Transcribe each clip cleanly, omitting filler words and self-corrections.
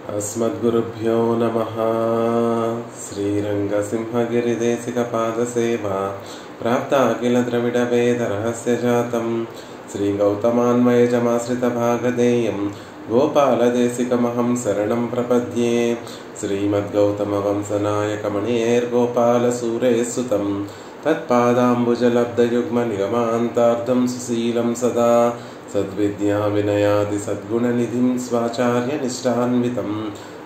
अस्मद्गुरुभ्यो नमः। श्रीरङ्गसिंहगिरिदेशिकपादसेवा प्राप्ता अखिल द्रविडवेदरहस्यजातं श्रीगौतमान्वयजमाश्रितभागधेयं गोपालदेशिकमहं शरणं प्रपद्ये। श्रीमद्गौतमवंशनायकमणेर्गोपालसूरेः तत्पादाम्बुजलब्धयुग्मनिगमान्तार्धं सुशीलं सदा सद्विद्याविनयादि सद्गुणनिधिं स्वाचार्यनिष्ठान्वितं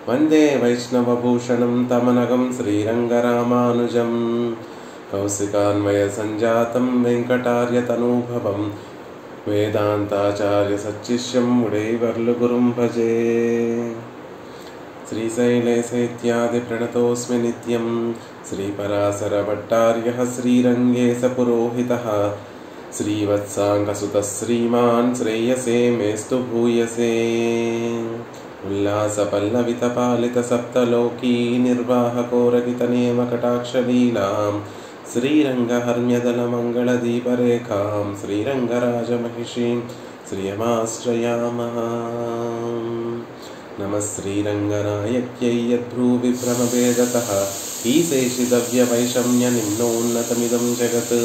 वन्दे वैष्णवभूषणं तमनगं श्रीरङ्गरामानुजं। कौशिकान्वयसञ्जातं वेङ्कटार्यतनूभवं वेदान्ताचार्यसच्शिष्यं मुडैवर्लुगुरुं भजे। श्रीशैलेशैत्यादिप्रणतोऽस्मि नित्यं श्रीपराशरभट्टार्यः श्रीरङ्गे सपुरोहितः श्रीवत्साङ्गसुतः श्रीमान् श्रेयसे मेस्तु भूयसे। उल्लासपल्लवितपालितसप्तलोकी निर्वाहकोरगितनेमकटाक्षलीलां श्रीरङ्गहर्म्यदलमङ्गलदीपरेखां श्रीरङ्गराजमहिषीं श्रियमाश्रयामः। नमः श्रीरङ्गनायक्यै यद्भ्रूविभ्रमभेदतः ईशेषितव्यवैषम्यनिम्नोन्नतमिदं जगत्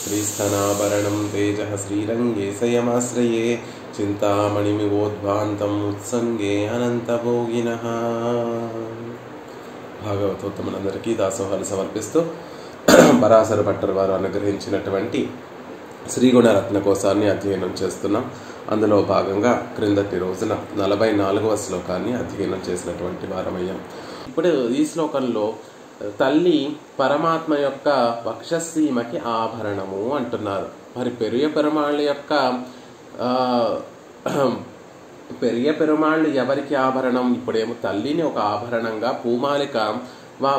श्रीस्थनाभरणं तेजः श्रीरङ्गे सयमाश्रये చింతామణిమివోద్భాంతం ఉత్సంగే అనంతభోగినః। భాగవతోత్తములందరికీ దాసోహాలు సమర్పిస్తూ పరాశర భట్టర్ వారు అనుగ్రహించినటువంటి శ్రీగుణరత్న కోశాన్ని అధ్యయనం చేస్తున్నాం. అందులో భాగంగా క్రిందటి రోజున 44వ శ్లోకాన్ని అధ్యయనం చేసినటువంటి వారమయ్యాం. ఇప్పుడు ఈ శ్లోకంలో తల్లి పరమాత్మ యొక్క వక్షసీమకి ఆభరణము అంటున్నారు. మరి పెరియ పెరుమాళ్ళ యొక్క పెరియ పెరుమాళ్ళు ఎవరికి ఆభరణం? ఇప్పుడేమో తల్లిని ఒక ఆభరణంగా పూమాలిక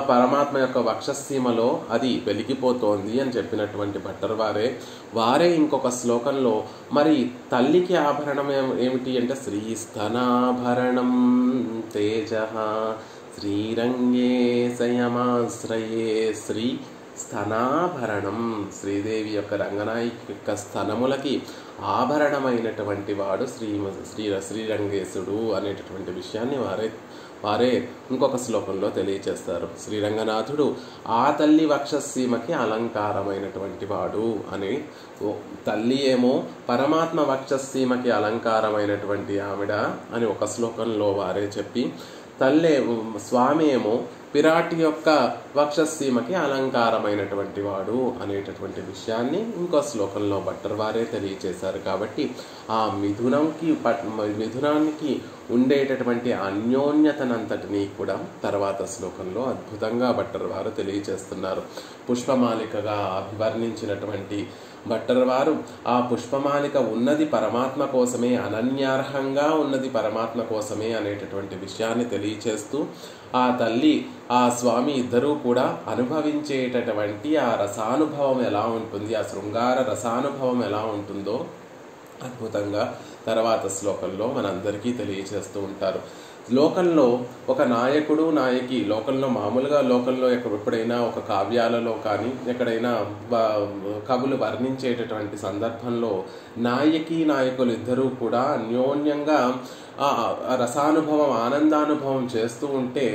పరమాత్మ యొక్క వక్షసీమలో అది వెలిగిపోతోంది అని చెప్పినటువంటి భట్టర్ వారే ఇంకొక శ్లోకంలో మరి తల్లికి ఆభరణం ఏమిటి అంటే శ్రీస్థనాభరణం తేజః శ్రీరంగే సయమాశ్రయే. శ్రీ స్థనాభరణం, శ్రీదేవి యొక్క రంగనాయకి యొక్క స్థనములకి ఆభరణమైనటువంటి వాడు శ్రీరంగేశుడు అనేటటువంటి విషయాన్ని వారే ఇంకొక శ్లోకంలో తెలియచేస్తారు. శ్రీరంగనాథుడు ఆ తల్లి వక్షసీమకి అలంకారమైనటువంటి వాడు అని. తల్లి ఏమో పరమాత్మ వక్షసీమకి అలంకారమైనటువంటి ఆవిడ అని ఒక శ్లోకంలో వారే చెప్పి, స్వామి ఏమో పిరాటి యొక్క వక్షసీమకి అలంకారమైనటువంటి వాడు అనేటటువంటి విషయాన్ని ఇంకో శ్లోకంలో భట్టర్ వారే తెలియచేశారు. కాబట్టి ఆ మిథునానికి ఉండేటటువంటి అన్యోన్యతనంతటినీ కూడా తర్వాత శ్లోకంలో అద్భుతంగా భట్టర్ వారు తెలియచేస్తున్నారు. పుష్పమాలికగా అభివర్ణించినటువంటి భట్టర్ వారు ఆ పుష్పమాలిక ఉన్నది పరమాత్మ కోసమే, అనన్యార్హంగా ఉన్నది పరమాత్మ కోసమే అనేటటువంటి విషయాన్ని తెలియచేస్తూ ఆ తల్లి ఆ స్వామి ఇద్దరూ కూడా అనుభవించేటటువంటి ఆ రసానుభవం ఎలా ఉంటుంది, ఆ శృంగార రసానుభవం ఎలా ఉంటుందో అద్భుతంగా తర్వాత శ్లోకంలో మనందరికీ తెలియచేస్తూ ఉంటారు. లోకంలో ఒక నాయకుడు నాయకి మామూలుగా లోకంలో ఎప్పుడైనా ఒక కావ్యాలలో కానీ ఎక్కడైనా కవులు వర్ణించేటటువంటి సందర్భంలో నాయకులు ఇద్దరూ కూడా అన్యోన్యంగా రసానుభవం ఆనందానుభవం చేస్తూ ఉంటే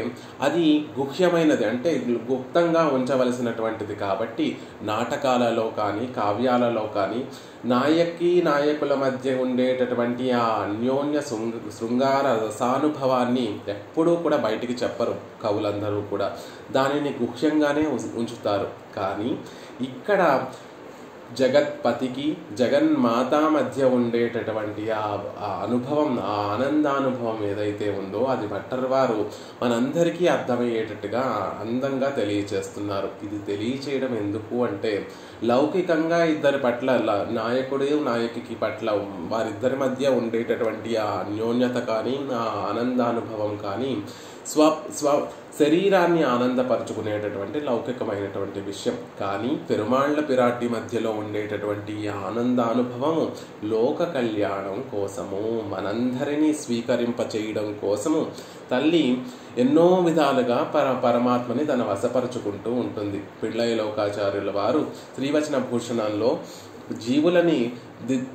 అది గుహ్యమైనది, అంటే గుప్తంగా ఉంచవలసినటువంటిది. కాబట్టి నాటకాలలో కానీ కావ్యాలలో కానీ నాయకుల మధ్య ఉండేటటువంటి ఆ అన్యోన్య శృంగార రసానుభవాన్ని ఎప్పుడూ కూడా బయటికి చెప్పరు కవులందరూ కూడా, దానిని గుహ్యంగానే ఉంచుతారు. కానీ ఇక్కడ జగత్పతికి జగన్మాత మధ్య ఉండేటటువంటి ఆ అనుభవం, ఆ ఆనందానుభవం ఏదైతే ఉందో అది భట్టర్ వారు మనందరికీ అర్థమయ్యేటట్టుగా అందంగా తెలియచేస్తున్నారు. ఇది తెలియచేయడం ఎందుకు అంటే లౌకికంగా ఇద్దరి పట్ల నాయకి పట్ల వారిద్దరి మధ్య ఉండేటటువంటి ఆ అన్యోన్యత కానీ ఆ ఆనందానుభవం కానీ శరీరాన్ని ఆనందపరుచుకునేటటువంటి లౌకికమైనటువంటి విషయం. కానీ పెరుమాళ్ల పిరాటి మధ్యలో ఉండేటటువంటి ఆనందానుభవము లోక కళ్యాణం కోసము, మనందరినీ స్వీకరింపచేయడం కోసము తల్లి ఎన్నో విధాలుగా పరమాత్మని తన వశపరుచుకుంటూ ఉంటుంది. పిళ్ళై లోకాచార్యుల వారు శ్రీవచన భూషణంలో జీవులని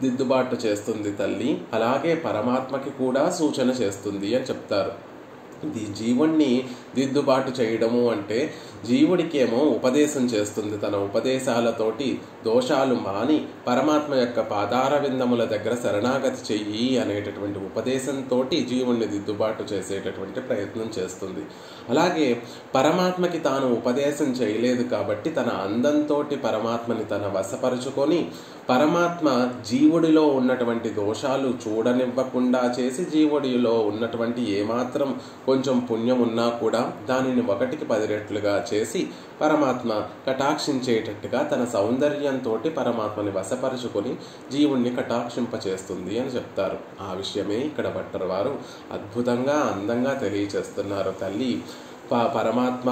దిద్దుబాటు చేస్తుంది తల్లి, అలాగే పరమాత్మకి కూడా సూచన చేస్తుంది అని చెప్తారు. ఇది జీవుణ్ణి దిద్దుబాటు చేయడము అంటే జీవుడికేమో ఉపదేశం చేస్తుంది. తన ఉపదేశాలతోటి దోషాలు మాని పరమాత్మ యొక్క పాదార విందముల దగ్గర శరణాగతి చెయ్యి అనేటటువంటి ఉపదేశంతో జీవుణ్ణి దిద్దుబాటు చేసేటటువంటి ప్రయత్నం చేస్తుంది. అలాగే పరమాత్మకి తాను ఉపదేశం చేయలేదు కాబట్టి తన అందంతో పరమాత్మని తన వశపరుచుకొని పరమాత్మ జీవుడిలో ఉన్నటువంటి దోషాలు చూడనివ్వకుండా చేసి జీవుడిలో ఉన్నటువంటి ఏమాత్రం కొంచెం పుణ్యం ఉన్నా కూడా దానిని 1కి 10 రెట్లుగా చేసి పరమాత్మ కటాక్షించేటట్టుగా తన సౌందర్యంతో పరమాత్మని వశపరుచుకొని జీవుణ్ణి కటాక్షింపచేస్తుంది అని చెప్తారు. ఆ విషయమే ఇక్కడ భట్టర్ వారు అద్భుతంగా అందంగా తెలియచేస్తున్నారు. పరమాత్మ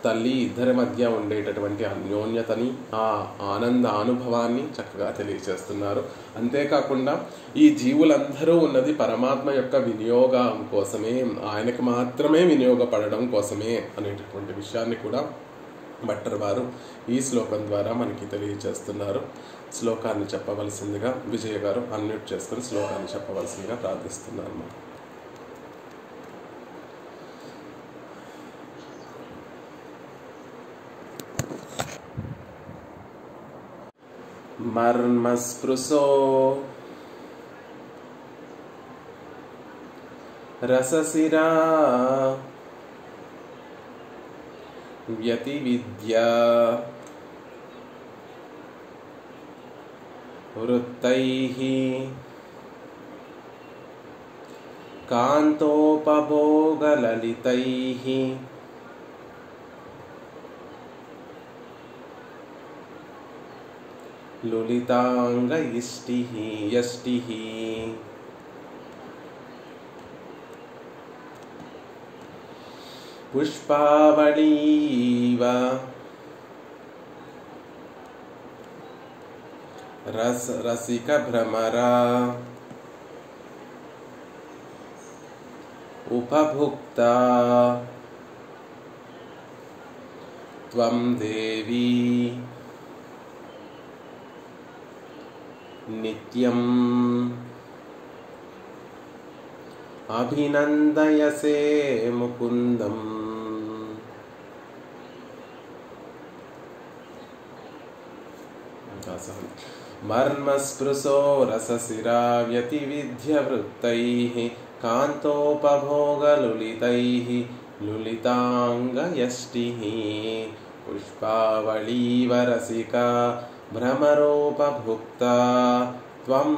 తల్లి ఇద్దరి మధ్య ఉండేటటువంటి అన్యోన్యతని, ఆ ఆనంద అనుభవాన్ని చక్కగా తెలియచేస్తున్నారు. అంతేకాకుండా ఈ జీవులందరూ ఉన్నది పరమాత్మ యొక్క వినియోగం కోసమే, ఆయనకు మాత్రమే వినియోగపడడం కోసమే అనేటటువంటి విషయాన్ని కూడా భట్టర్ వారు ఈ శ్లోకం ద్వారా మనకి తెలియచేస్తున్నారు. శ్లోకాన్ని చెప్పవలసిందిగా విజయ గారు అన్మ్యూట్ చేసుకుని శ్లోకాన్ని చెప్పవలసిందిగా ప్రార్థిస్తున్నారు. మర్మస్పృశో రససిరా వ్యతివిద్యా వృత్తైః కాంతోపభోగలలితైః లులితాంగయష్టిః పుష్పావళీవ రసిక భ్రమరా ఉపభుక్తా త్వం దేవీ నిత్యం అభినందయసే ముకుందం. మర్మస్పృశో రససిరా వ్యతివిద్య వృత్తైః కాంతోపభోగలులితైః లులితాంగయష్టిః పుష్పావళీవ రసికా భ్రమరోపభుక్తా త్వం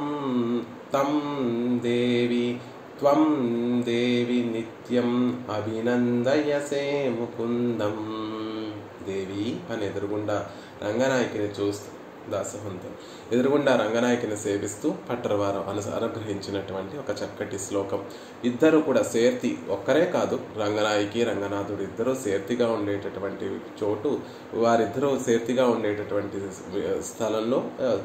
దేవి నిత్యం అభినందయసే ముకుందం. దేవి అని ఎదురుగుండా రంగనాయకిని చూస్తూ దాసవంతం ఎదురుగుండా రంగనాయకిని సేవిస్తూ పట్టరవారు అనుగ్రహించినటువంటి ఒక చక్కటి శ్లోకం. ఇద్దరు కూడా సేర్తి, ఒక్కరే కాదు, రంగనాయకి రంగనాథుడు ఇద్దరు సేర్తిగా ఉండేటటువంటి చోటు, వారిద్దరూ సేర్తిగా ఉండేటటువంటి స్థలంలో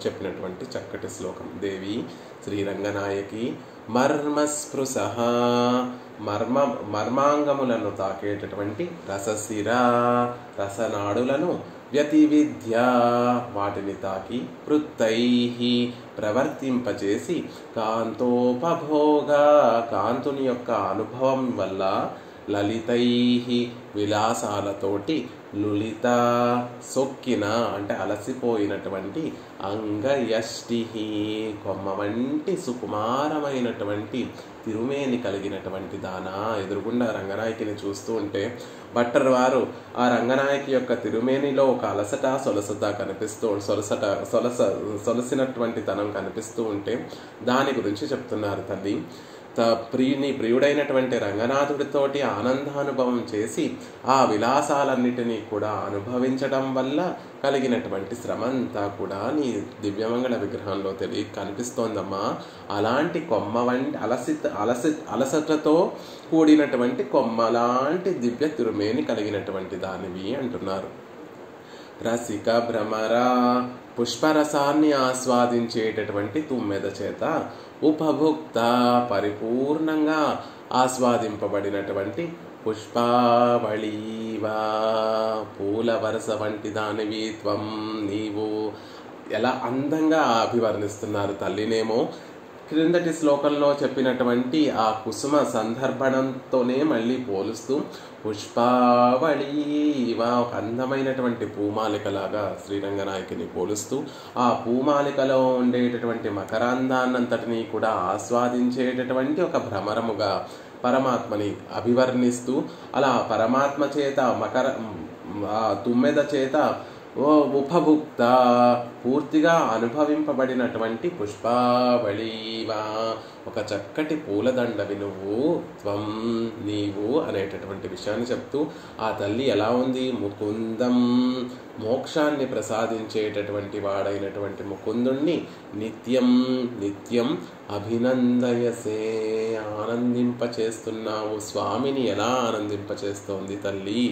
చెప్పినటువంటి చక్కటి శ్లోకం. దేవి శ్రీరంగనాయకి మర్మస్పృశ మర్మాంగములను తాకేటటువంటి రసశిరా రసనాడులను వ్యతివిద్య వాటిని తాకి వృత్తైః ప్రవర్తింపచేసి కాంతోపభోగ కాంతుని యొక్క అనుభవం వల్ల లలితైః విలాసాలతోటి లులిత సొక్కిన అంటే అలసిపోయినటువంటి అంగయష్టిః కొమ్మ వంటి సుకుమారమైనటువంటి తిరుమేని కలిగినటువంటి దానా. ఎదురుగుండా రంగనాయకిని చూస్తూ ఉంటే భట్టర్ వారు ఆ రంగనాయకి యొక్క తిరుమేనిలో ఒక అలసట సొలసత కనిపిస్తూ సొలసినటువంటి తనం కనిపిస్తూ ఉంటే దాని గురించి చెప్తున్నారు. తల్లి ప్రియుడైనటువంటి రంగనాథుడితోటి ఆనందానుభవం చేసి ఆ విలాసాలన్నిటినీ కూడా అనుభవించడం వల్ల కలిగినటువంటి శ్రమ అంతా కూడా నీ దివ్యమంగళ విగ్రహంలో కనిపిస్తోందమ్మా. అలాంటి కొమ్మ వంటి అలసటతో కూడినటువంటి కొమ్మలాంటి దివ్య తిరుమేని కలిగినటువంటి దానివి అంటున్నారు. రసిక భ్రమర పుష్పరసాన్ని ఆస్వాదించేటటువంటి తుమ్మెద చేత ఉపభుక్త పరిపూర్ణంగా ఆస్వాదింపబడినటువంటి పుష్పావళీవా పూల వరస వంటి దానివి త్వం నీవు ఎలా అందంగా అభివర్ణిస్తున్నారు. తల్లినేమో క్రిందటి శ్లోకంలో చెప్పినటువంటి ఆ కుసుమ సందర్భణంతోనే మళ్ళీ పోలుస్తూ పుష్పావళి ఒక అందమైనటువంటి పూమాలికలాగా శ్రీరంగనాయకిని పోలుస్తూ ఆ పూమాలికలో ఉండేటటువంటి మకరాందాన్నంతటినీ కూడా ఆస్వాదించేటటువంటి ఒక భ్రమరముగా పరమాత్మని అభివర్ణిస్తూ అలా పరమాత్మ చేత తుమ్మెద చేత ఉపభుక్త పూర్తిగా అనుభవింపబడినటువంటి పుష్పావళివా ఒక చక్కటి పూలదండవి నువ్వు త్వం నీవు అనేటటువంటి విషయాన్ని చెప్తూ ఆ తల్లి ఎలా ఉంది ముకుందం మోక్షాన్ని ప్రసాదించేటటువంటి వాడైనటువంటి ముకుందుణ్ణి నిత్యం నిత్యం అభినందయసే ఆనందింపచేస్తున్నావు. స్వామిని ఎలా ఆనందింపచేస్తోంది తల్లి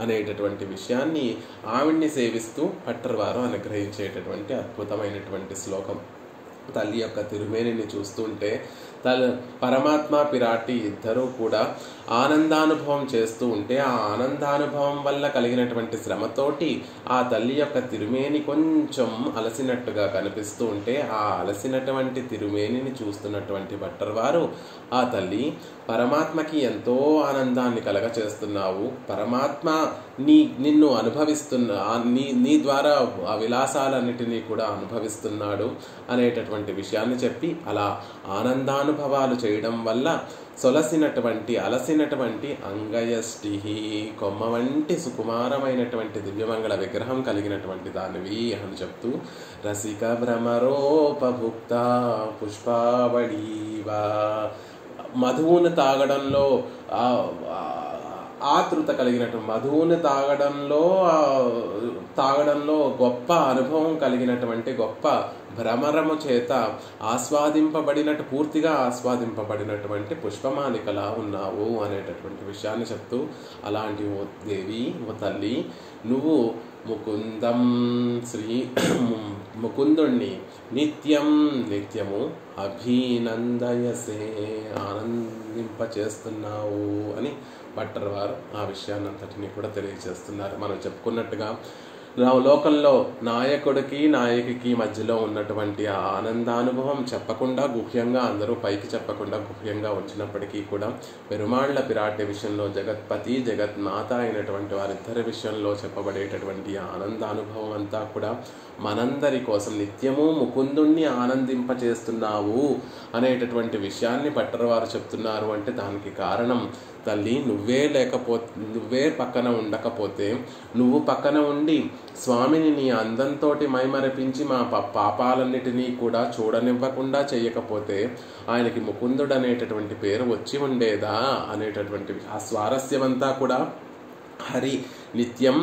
అనేటటువంటి విషయాన్ని ఆవిడ్ని సేవిస్తూ పట్టర్వారు అనుగ్రహించేటటువంటి అద్భుతమైనటువంటి శ్లోకం. తల్లి యొక్క తిరుమేనిని చూస్తుంటే పరమాత్మ పిరాటి ఇద్దరూ కూడా ఆనందానుభవం చేస్తూ ఉంటే ఆ ఆనందానుభవం వల్ల కలిగినటువంటి శ్రమతోటి ఆ తల్లి యొక్క తిరుమేని కొంచెం అలసినట్టుగా కనిపిస్తూ ఉంటే ఆ అలసినటువంటి తిరుమేనిని చూస్తున్నటువంటి భట్టర్వారు ఆ తల్లి పరమాత్మకి ఎంతో ఆనందాన్ని కలగచేస్తున్నావు, పరమాత్మ నిన్ను అనుభవిస్తున్నా నీ ద్వారా ఆ విలాసాలన్నిటినీ కూడా అనుభవిస్తున్నాడు అనేటటువంటి విషయాన్ని చెప్పి అలా ఆనందానుభవాలు చేయడం వల్ల అలసినటువంటి అంగయష్టి కొమ్మ వంటి సుకుమారమైనటువంటి దివ్యమంగళ విగ్రహం కలిగినటువంటి దానివి అని చెప్తూ రసిక భ్రమరోపభుక్త పుష్పావళీవా మధువును తాగడంలో ఆతృత కలిగినటువంటి మధువుని తాగడంలో గొప్ప అనుభవం కలిగినటువంటి గొప్ప భ్రమరము చేత పూర్తిగా ఆస్వాదింపబడినటువంటి పుష్పమాలికలా ఉన్నావు అనేటటువంటి విషయాన్ని చెప్తూ అలాంటి ఓ దేవి ఓ తల్లి నువ్వు ముకుందుణ్ణి నిత్యము అభినందయసే ఆనందింపచేస్తున్నావు అని భట్టర్వారు ఆ విషయాన్ని అంతటినీ కూడా తెలియజేస్తున్నారు. మనం చెప్పుకున్నట్టుగా లోకంలో నాయకుడికి మధ్యలో ఉన్నటువంటి ఆ ఆనందానుభవం చెప్పకుండా గుహ్యంగా అందరూ పైకి చెప్పకుండా గుహ్యంగా వచ్చినప్పటికీ కూడా పెరుమాళ్ల పిరాటి విషయంలో జగత్పతి జగత్మాత అయినటువంటి వారిద్దరి విషయంలో చెప్పబడేటటువంటి ఆనందానుభవం అంతా కూడా మనందరి కోసం నిత్యము ముకుందుణ్ణి ఆనందింపచేస్తున్నావు అనేటటువంటి విషయాన్ని భట్టర్వారు చెప్తున్నారు. అంటే దానికి కారణం తల్లి నువ్వే పక్కన ఉండకపోతే, నువ్వు పక్కన ఉండి స్వామిని నీ అందంతో మైమరపించి మా పాపాలన్నిటినీ కూడా చూడనివ్వకుండా చేయకపోతే ఆయనకి ముకుందుడు అనేటటువంటి పేరు వచ్చి ఉండేదా అనేటటువంటి ఆ స్వారస్యమంతా కూడా హరి నిత్యం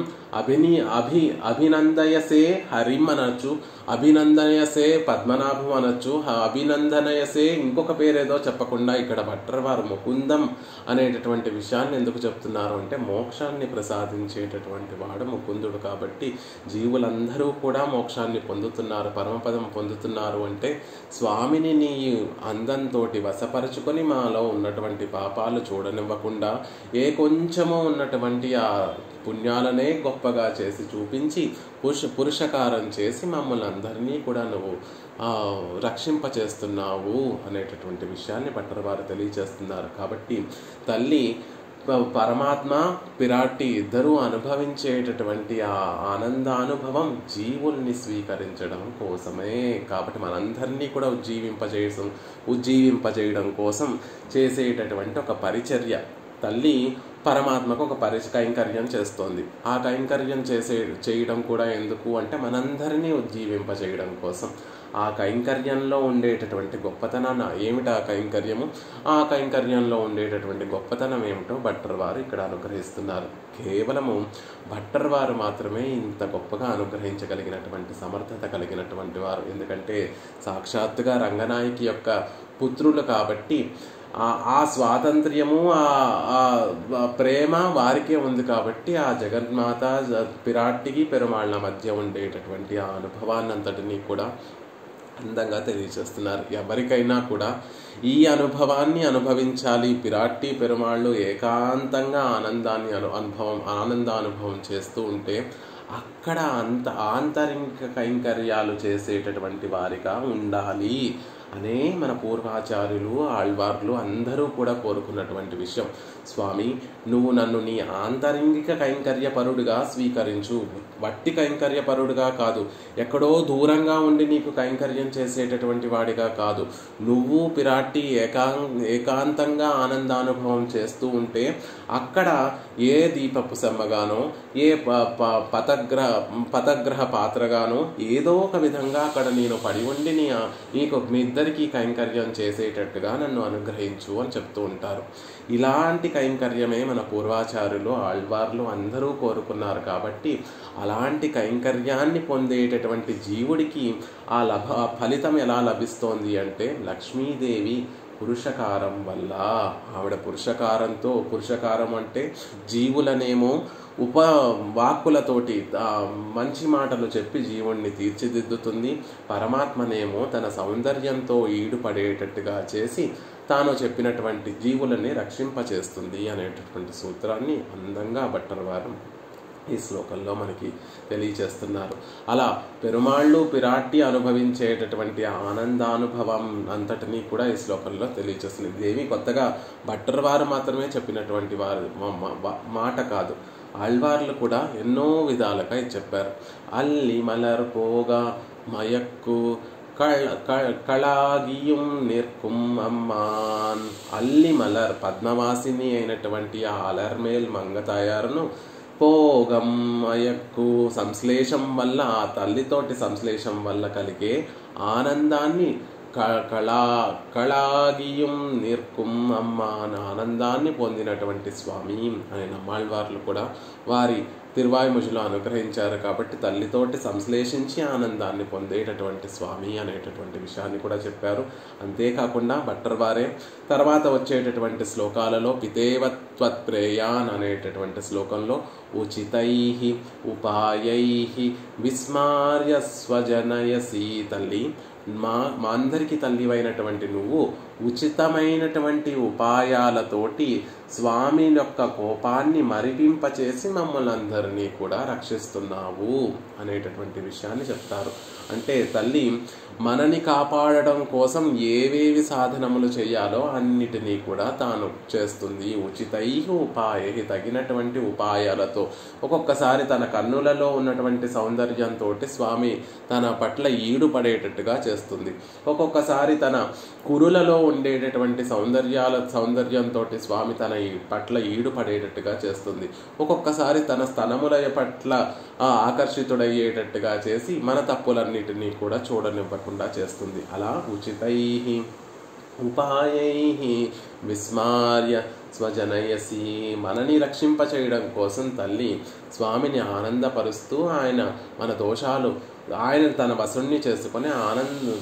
అభినందయసే హరిం అనొచ్చు, అభినందనయసే పద్మనాభం అనొచ్చు, అభినందనయసే ఇంకొక పేరేదో చెప్పకుండా ఇక్కడ భట్టర్వారు ముకుందం అనేటటువంటి విషయాన్ని ఎందుకు చెప్తున్నారు అంటే మోక్షాన్ని ప్రసాదించేటటువంటి వాడు ముకుందుడు కాబట్టి జీవులందరూ కూడా మోక్షాన్ని పొందుతున్నారు, పరమపదం పొందుతున్నారు. అంటే స్వామిని నీ అందంతో వశపరుచుకొని మాలో ఉన్నటువంటి పాపాలు చూడనివ్వకుండా ఏ కొంచెమో ఉన్నటువంటి ఆ పుణ్యాలనే గొప్పగా చేసి చూపించి పురుషకారం చేసి మమ్మల్ని అందరినీ కూడా నువ్వు రక్షింపచేస్తున్నావు అనేటటువంటి విషయాన్ని భట్టర్వారు తెలియజేస్తున్నారు. కాబట్టి తల్లి పరమాత్మ పిరాటి ఇద్దరూ అనుభవించేటటువంటి ఆ ఆనందానుభవం జీవుల్ని స్వీకరించడం కోసమే. కాబట్టి మనందరినీ కూడా ఉజ్జీవింపజేయడం కోసం చేసేటటువంటి ఒక పరిచర్య. తల్లి పరమాత్మకు ఒక కైంకర్యం చేస్తోంది. ఆ కైంకర్యం చేయడం కూడా ఎందుకు అంటే మనందరినీ ఉజ్జీవింపజేయడం కోసం. ఆ కైంకర్యంలో ఉండేటటువంటి గొప్పతనాన్ని ఏమిటి ఆ కైంకర్యము, ఆ కైంకర్యంలో ఉండేటటువంటి గొప్పతనం ఏమిటో భట్టర్వారు ఇక్కడ అనుగ్రహిస్తున్నారు. కేవలము భట్టర్వారు మాత్రమే ఇంత గొప్పగా అనుగ్రహించగలిగినటువంటి సమర్థత కలిగినటువంటి వారు. ఎందుకంటే సాక్షాత్తుగా రంగనాయకి యొక్క పుత్రులు కాబట్టి ఆ స్వాతంత్ర్యము ఆ ప్రేమ వారికే ఉంది కాబట్టి ఆ జగన్మాత పిరాట్టికి పెరుమాళ్ళ మధ్య ఉండేటటువంటి ఆ అనుభవాన్ని అంతటినీ కూడా అందంగా తెలియజేస్తున్నారు. ఎవరికైనా కూడా ఈ అనుభవాన్ని అనుభవించాలి, పిరాట్టి పెరుమాళ్ళు ఏకాంతంగా ఆనందానుభవం చేస్తూ ఉంటే అక్కడ ఆంతరిక కైంకర్యాలు చేసేటటువంటి వారిగా ఉండాలి అనే మన పూర్వాచార్యులు ఆళ్వార్లు అందరూ కూడా కోరుకున్నటువంటి విషయం. స్వామి, నువ్వు నన్ను నీ ఆంతరింగిక కైంకర్యపరుడుగా స్వీకరించు, వట్టి కైంకర్యపరుడుగా కాదు, ఎక్కడో దూరంగా ఉండి నీకు కైంకర్యం చేసేటటువంటి వాడిగా కాదు. నువ్వు పిరాట్టి ఏకాంతంగా ఆనందానుభవం చేస్తూ ఉంటే అక్కడ ఏ దీపపు సెమ్మగానో ఏ పతగ్రహ పాత్రగానో ఏదో ఒక విధంగా అక్కడ నేను పడి ఉండి నీకు మీ ఇద్దరికీ కైంకర్యం చేసేటట్టుగా నన్ను అనుగ్రహించు అని చెప్తూ ఉంటారు. ఇలాంటి కైంకర్యమే మన పూర్వాచార్యులు ఆళ్వార్లు అందరూ కోరుకున్నారు. కాబట్టి అలాంటి కైంకర్యాన్ని పొందేటటువంటి జీవుడికి ఆ ఫలితం ఎలా లభిస్తోంది అంటే లక్ష్మీదేవి పురుషకారం వల్ల, ఆవిడ పురుషకారం అంటే జీవులనేమో వాక్కులతోటి మంచి మాటలు చెప్పి జీవుణ్ణి తీర్చిదిద్దుతుంది, పరమాత్మనేమో తన సౌందర్యంతో ఈడుపడేటట్టుగా చేసి తాను చెప్పినటువంటి జీవులని రక్షింపచేస్తుంది అనేటటువంటి సూత్రాన్ని అందంగా భట్టర్ వారు ఈ శ్లోకంలో మనకి తెలియచేస్తున్నారు. అలా పెరుమాళ్ళు పిరాట్టి అనుభవించేటటువంటి ఆనందానుభవం అంతటినీ కూడా ఈ శ్లోకంలో తెలియచేస్తుంది. ఇదేమి కొత్తగా భట్టర్ వారు మాత్రమే చెప్పినటువంటి మాట కాదు, ఆళ్వార్లు కూడా ఎన్నో విధాలుగా చెప్పారు. అల్లి మలర్ పోగా మయక్కు కళాగియం నిర్కుం అమ్మాన్. అల్లి మలర్ పద్మవాసిని అయినటువంటి ఆ అలర్మేల్ మంగతాయారును పోగం అయక్కు సంశ్లేషం వల్ల, ఆ తల్లితోటి సంశ్లేషం వల్ల కలిగే ఆనందాన్ని కళాగియం నిర్కుం అమ్మ అనే ఆనందాన్ని పొందినటువంటి స్వామి అనే నమ్మాళ్వార్లు కూడా వారి తిరువాయుముజులో అనుగ్రహించారు. కాబట్టి తల్లితోటి సంశ్లేషించి ఆనందాన్ని పొందేటటువంటి స్వామి అనేటటువంటి విషయాన్ని కూడా చెప్పారు. అంతేకాకుండా భట్టర్ వారే తర్వాత వచ్చేటటువంటి శ్లోకాలలో పితేవత్వత్ప్రేయాన్ అనేటటువంటి శ్లోకంలో ఉచితై ఉపాయై విస్మార్య స్వజనయసి, తల్లి మా అందరికీ తల్లివైనటువంటి నువ్వు ఉచితమైనటువంటి ఉపాయాలతోటి స్వామి యొక్క కోపాన్ని మరిపింపచేసి మమ్మల్ని అందరినీ కూడా రక్షిస్తున్నావు అనేటటువంటి విషయాన్ని చెప్తారు. అంటే తల్లి మనని కాపాడడం కోసం ఏవేవి సాధనములు చేయాలో అన్నిటినీ కూడా తాను చేస్తుంది. ఉచితై ఉపాయ, తగినటువంటి ఉపాయాలతో. ఒక్కొక్కసారి తన కన్నులలో ఉన్నటువంటి సౌందర్యంతో స్వామి తన పట్ల ఈడుపడేటట్టుగా చేస్తుంది. ఒక్కొక్కసారి తన కురులలో ఉండేటటువంటి సౌందర్యంతో స్వామి తన పట్ల ఈడుపడేటట్టుగా చేస్తుంది. ఒక్కొక్కసారి తన స్తనముల పట్ల ఆకర్షితుడయ్యేటట్టుగా చేసి మన తప్పులన్నిటినీ కూడా చూడనివ్వకుండా చేస్తుంది. అలా ఉచితై ఉపాయై విస్మార్య స్వజనయసి, మనని రక్షింపచేయడం కోసం తల్లి స్వామిని ఆనందపరుస్తూ ఆయన తన వసుణ్ణి చేసుకొని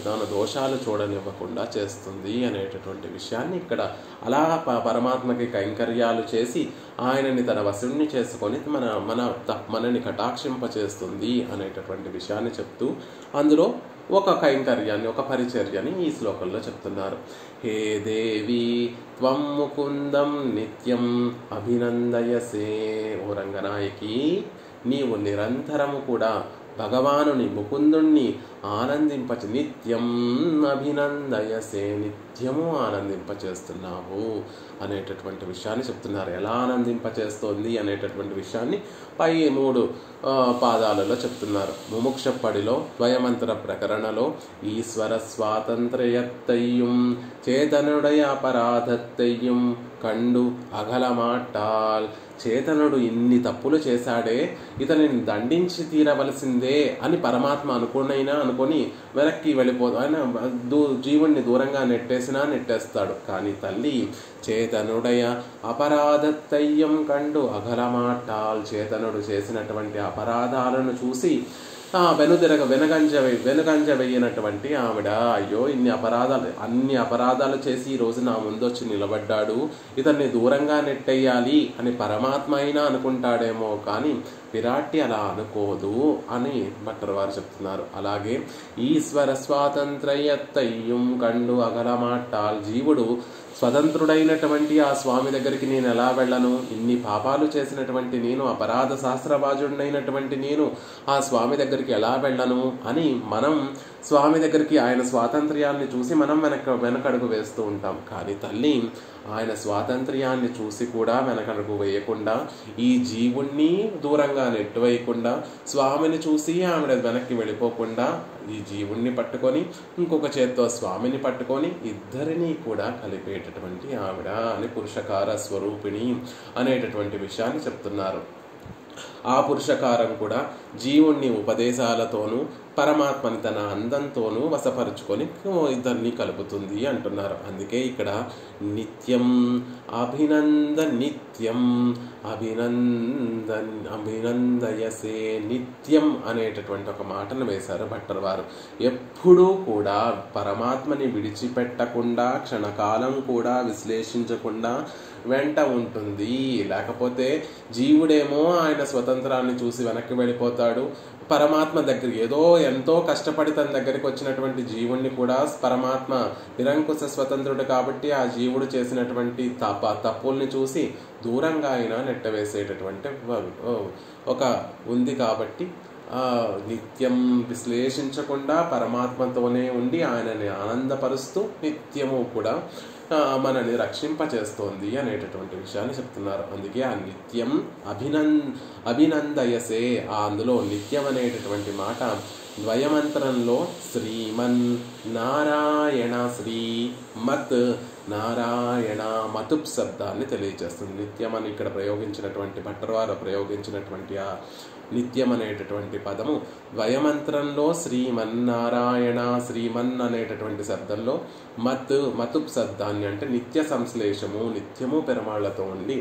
తన దోషాలు చూడనివ్వకుండా చేస్తుంది అనేటటువంటి విషయాన్ని ఇక్కడ అలా పరమాత్మకి కైంకర్యాలు చేసి ఆయనని తన వసుణ్ణి చేసుకొని మనని కటాక్షింపచేస్తుంది అనేటటువంటి విషయాన్ని చెప్తూ అందులో ఒక కైంకర్యాన్ని, ఒక పరిచర్యని ఈ శ్లోకంలో చెప్తున్నారు. హే దేవి త్వం ముకుందం నిత్యం అభినందయసే, ఓ రంగనాయకి నీవు నిరంతరము కూడా భగవానుని ముకుందుణ్ణి నిత్యం అభినందయసే, నిత్యము ఆనందింపచేస్తున్నావు అనేటటువంటి విషయాన్ని చెప్తున్నారు. ఎలా ఆనందింపచేస్తోంది అనేటటువంటి విషయాన్ని పై 3 పాదాలలో చెప్తున్నారు. ముముక్షపడిలో ద్వయమంత్ర ప్రకరణలో ఈశ్వర స్వాతంత్ర్యత్తయ్యం చేతనుడయ అపరాధత్తయ్యం కండు అగలమాటాల్. చేతనుడు ఇన్ని తప్పులు చేశాడే, ఇతనిని దండించి తీరవలసిందే అని పరమాత్మ అనుకొని వెనక్కి వెళ్ళిపోదు. ఆయన జీవుణ్ణి దూరంగా నెట్టేస్తాడు. కానీ తల్లి చేతనుడయ అపరాధత్తయ్యం కండు అగలమాటాల్, చేతనుడు చేసినటువంటి అపరాధాలను చూసి వెనుగంజ వేయనటువంటి ఆవిడ, అయ్యో అన్ని అపరాధాలు చేసి ఈ రోజు నా ముందొచ్చి నిలబడ్డాడు, ఇతన్ని దూరంగా నెట్టేయాలి అని పరమాత్మ అయినా అనుకుంటాడేమో కానీ పిరాట్టి అలా అనుకోదు అని భట్టర్ వారు చెప్తున్నారు. అలాగే ఈశ్వర స్వాతంత్రయత్తయ్యం కండు అగలమాట్టాల్, జీవుడు స్వతంత్రుడైనటువంటి ఆ స్వామి దగ్గరికి నేను ఎలా వెళ్ళను? ఇన్ని పాపాలు చేసినటువంటి నేను, అపరాధ శాస్త్రబాజుడైనటువంటి నేను ఆ స్వామి దగ్గరికి ఎలా వెళ్ళను అని మనం స్వామి దగ్గరికి, ఆయన స్వాతంత్ర్యాన్ని చూసి మనం వెనకడుగు వేస్తూ ఉంటాం. కానీ తల్లి ఆయన స్వాతంత్ర్యాన్ని చూసి కూడా వెనకడుగు వేయకుండా, ఈ జీవుణ్ణి దూరంగా నెట్టివేయకుండా, స్వామిని చూసి ఆవిడ వెనక్కి వెళ్ళిపోకుండా ఈ జీవుణ్ణి పట్టుకొని ఇంకొక చేత్తో స్వామిని పట్టుకొని ఇద్దరినీ కూడా కలిపేటటువంటి ఆవిడ అని పురుషకార స్వరూపిణి అనేటటువంటి విషయాన్ని చెప్తున్నారు. ఆ పురుషకారం కూడా జీవుణ్ణి ఉపదేశాలతోనూ పరమాత్మని తన అందంతోనూ వశపరుచుకొని ఇద్దరిని కలుపుతుంది అంటున్నారు. అందుకే ఇక్కడ నిత్యం నిత్యం అభినందయసే, నిత్యం అనేటటువంటి ఒక మాటను వేశారు భట్టర్ వారు. ఎప్పుడూ కూడా పరమాత్మని విడిచిపెట్టకుండా, క్షణకాలం కూడా విశ్లేషించకుండా వెంట ఉంటుంది. లేకపోతే జీవుడేమో ఆయన స్వతంత్రాన్ని చూసి వెనక్కి వెళ్ళిపోతాడు. పరమాత్మ దగ్గరికి ఎంతో కష్టపడి తన దగ్గరికి వచ్చినటువంటి జీవుణ్ణి కూడా పరమాత్మ నిరంకుశ స్వతంత్రుడు కాబట్టి ఆ జీవుడు చేసినటువంటి తప్పుల్ని చూసి దూరంగా అయినా నెట్టవేసేటటువంటి ఒక ఉంది. కాబట్టి నిత్యం విశ్లేషించకుండా పరమాత్మతోనే ఉండి ఆయనని ఆనందపరుస్తూ నిత్యము కూడా మనని రక్షింపచేస్తోంది అనేటటువంటి విషయాన్ని చెప్తున్నారు. అందుకే ఆ నిత్యం అభినందయసే, అందులో నిత్యం అనేటటువంటి మాట ద్వయమంత్రంలో శ్రీమన్ నారాయణ శ్రీ మత్ నారాయణ మతుప్ శబ్దాన్ని తెలియజేస్తుంది. నిత్యం అని ఇక్కడ ప్రయోగించినటువంటి భట్టర్ వారు ప్రయోగించినటువంటి ఆ నిత్యం అనేటటువంటి పదము ద్వయమంత్రంలో శ్రీమన్నారాయణ, శ్రీమన్ అనేటటువంటి శబ్దంలో మతుప్ శబ్దాన్ని అంటే నిత్య సంశ్లేషము, నిత్యము పెరుమాళ్లతో ఉండి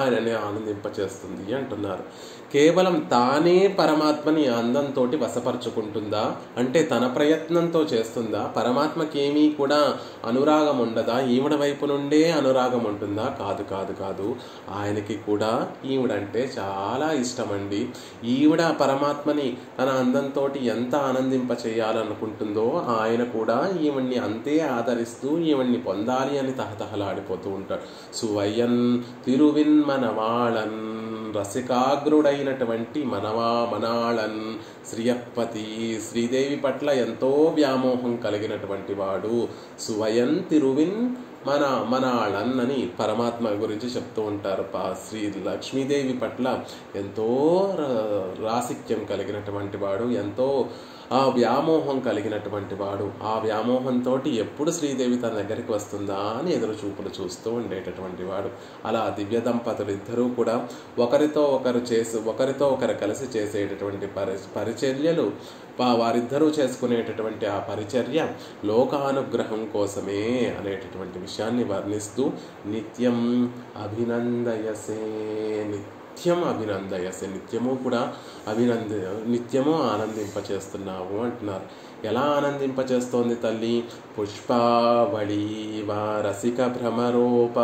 ఆయనని ఆనందింపచేస్తుంది అంటున్నారు. కేవలం తానే పరమాత్మని అందంతో వశపరుచుకుంటుందా అంటే తన ప్రయత్నంతో చేస్తుందా? పరమాత్మకి ఏమీ కూడా అనురాగం ఉండదా? ఈవిడ వైపు నుండే అనురాగం ఉంటుందా? కాదు కాదు కాదు ఆయనకి కూడా ఈవిడంటే చాలా ఇష్టమండి. ఈవిడ పరమాత్మని తన అందంతో ఎంత ఆనందింప చేయాలనుకుంటుందో ఆయన కూడా ఈవిడ్ని అంతే ఆదరిస్తూ ఈవిడ్ని పొందాలి అని తహతహలాడిపోతూ ఉంటాడు. సువయ్యన్ తిరువిన్ మనవాళన్, రసికాగ్రుడైనటువంటి మనాళన్, శ్రీయప్పతి శ్రీదేవి పట్ల ఎంతో వ్యామోహం కలిగినటువంటి వాడు. సువయన్ తిరువిన్ మనాళన్ అని పరమాత్మ గురించి చెప్తూ ఉంటారు. శ్రీ లక్ష్మీదేవి పట్ల ఎంతో రాసిక్యం కలిగినటువంటి వాడు, ఎంతో ఆ వ్యామోహం కలిగినటువంటి వాడు. ఆ వ్యామోహంతో ఎప్పుడు శ్రీదేవి తన దగ్గరికి వస్తుందా అని ఎదురు చూపులు చూస్తూ ఉండేటటువంటి వాడు. అలా దివ్య దంపతులు ఇద్దరూ కూడా ఒకరితో ఒకరు కలిసి చేసేటటువంటి పరిచర్యలు, వారిద్దరూ చేసుకునేటటువంటి ఆ పరిచర్య లోకానుగ్రహం కోసమే అనేటటువంటి విషయాన్ని వర్ణిస్తూ నిత్యం అభినందయసే, నిత్యం అభినందయసే, నిత్యము కూడా నిత్యము ఆనందింపచేస్తున్నావు అంటున్నారు. ఎలా ఆనందింపచేస్తోంది తల్లి? పుష్పావళి రసిక భ్రమరోప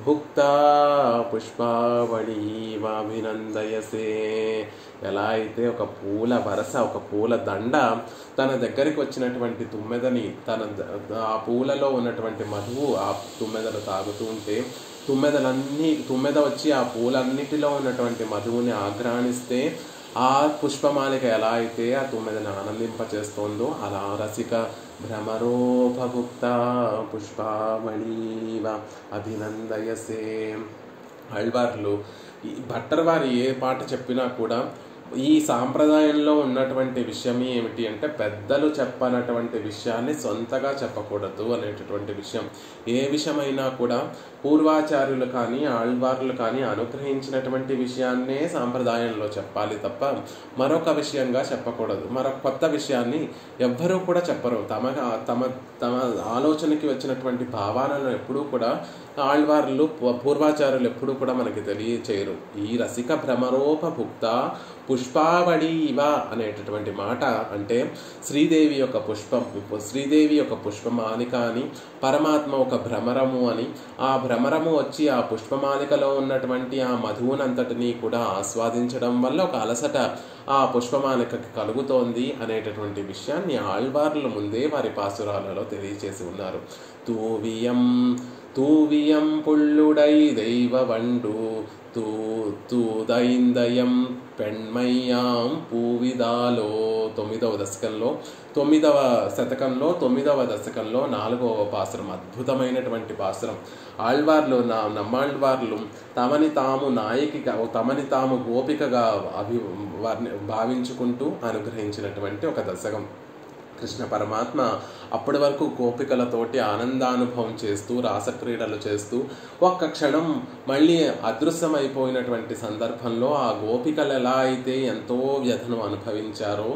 భుక్త పుష్పావళి అభినందయసే. ఎలా అయితే ఒక పూల వరస, ఒక పూల దండ తన దగ్గరికి వచ్చినటువంటి తుమ్మెదని, ఆ పూలలో ఉన్నటువంటి మధువు ఆ తుమ్మెదలు తాగుతూ ఉంటే తుమ్మెద వచ్చి ఆ పూలన్నిటిలో ఉన్నటువంటి మధువుని ఆఘ్రాణిస్తే ఆ పుష్పమాలిక ఎలా అయితే ఆ తుమ్మెదని ఆనందింపచేస్తోందో అలా రసిక భ్రమరోపభుక్త పుష్పావళీవ అభినందయసే. ఆళ్వార్లు భట్టర్ వారు ఏ పాట చెప్పినా కూడా ఈ సాంప్రదాయంలో ఉన్నటువంటి విషయం ఏమిటి అంటే పెద్దలు చెప్పనటువంటి విషయాన్ని సొంతగా చెప్పకూడదు అనేటటువంటి విషయం. ఏ విషయమైనా కూడా పూర్వాచార్యులు కానీ ఆళ్వార్లు కానీ అనుగ్రహించినటువంటి విషయాన్నే సాంప్రదాయంలో చెప్పాలి తప్ప మరొక విషయంగా చెప్పకూడదు. మరొక కొత్త విషయాన్ని ఎవ్వరూ కూడా చెప్పరు. తమ ఆలోచనకి వచ్చినటువంటి భావాలను ఎప్పుడూ కూడా ఆళ్వార్లు పూర్వాచారులు ఎప్పుడు కూడా మనకి తెలియచేయరు. ఈ రసిక భ్రమరోపభుక్త పుష్పావళి ఇవ అనేటటువంటి మాట అంటే శ్రీదేవి యొక్క పుష్పమాలిక అని, పరమాత్మ ఒక భ్రమరము అని, ఆ భ్రమరము వచ్చి ఆ పుష్పమాలికలో ఉన్నటువంటి ఆ మధువునంతటినీ కూడా ఆస్వాదించడం వల్ల ఒక అలసట ఆ పుష్పమాలికకి కలుగుతోంది అనేటటువంటి విషయాన్ని ఆళ్వార్లు ముందే వారి పాసురాలలో తెలియచేసి ఉన్నారు. తూవియం పుళ్ళుడై దైవవండు తూదైందయం పెణ్మయ్యాం పూవిదాలో 9వ దశకంలో 9వ దశకంలో 4వ పాసురం, అద్భుతమైనటువంటి పాసురం. ఆళ్వార్లు నమ్మాళ్వార్లు తమని తాము గోపికగా భావించుకుంటూ అనుగ్రహించినటువంటి ఒక దశకం. కృష్ణ పరమాత్మ అప్పటి వరకు గోపికలతోటి ఆనందానుభవం చేస్తూ రాసక్రీడలు చేస్తూ ఒక్క క్షణం మళ్ళీ అదృశ్యమైపోయినటువంటి సందర్భంలో ఆ గోపికలు ఎలా అయితే ఎంతో వ్యధను అనుభవించారో,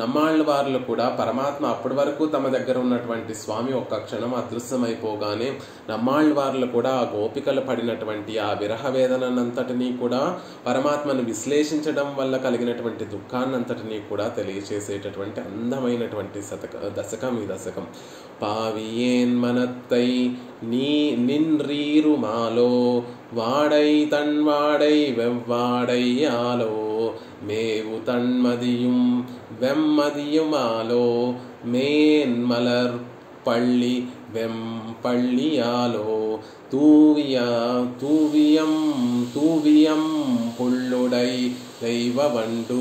నమ్మాళ్వార్లు కూడా పరమాత్మ అప్పటి వరకు తమ దగ్గర ఉన్నటువంటి స్వామి ఒక్క క్షణం అదృశ్యమైపోగానే నమ్మాళ్వార్లు కూడా ఆ గోపికలు పడినటువంటి ఆ విరహ వేదనంతటినీ కూడా పరమాత్మను విశ్లేషించడం వల్ల కలిగినటువంటి దుఃఖాన్నంతటినీ కూడా తెలియచేసేటటువంటి అందమైనటువంటి దశకం ఈ దశకం. పావియేన్ మనత్తై నిన్రీరుమాలో వాడై తన్వాడై వెవ్వాడయ్యాలో மேவு தன்மதியும் வெம்மதியுமாலோ மேன்மலர் பள்ளி வெம்பள்ளியாலோ தூவியம் புள்ளுடை தெய்வவண்டு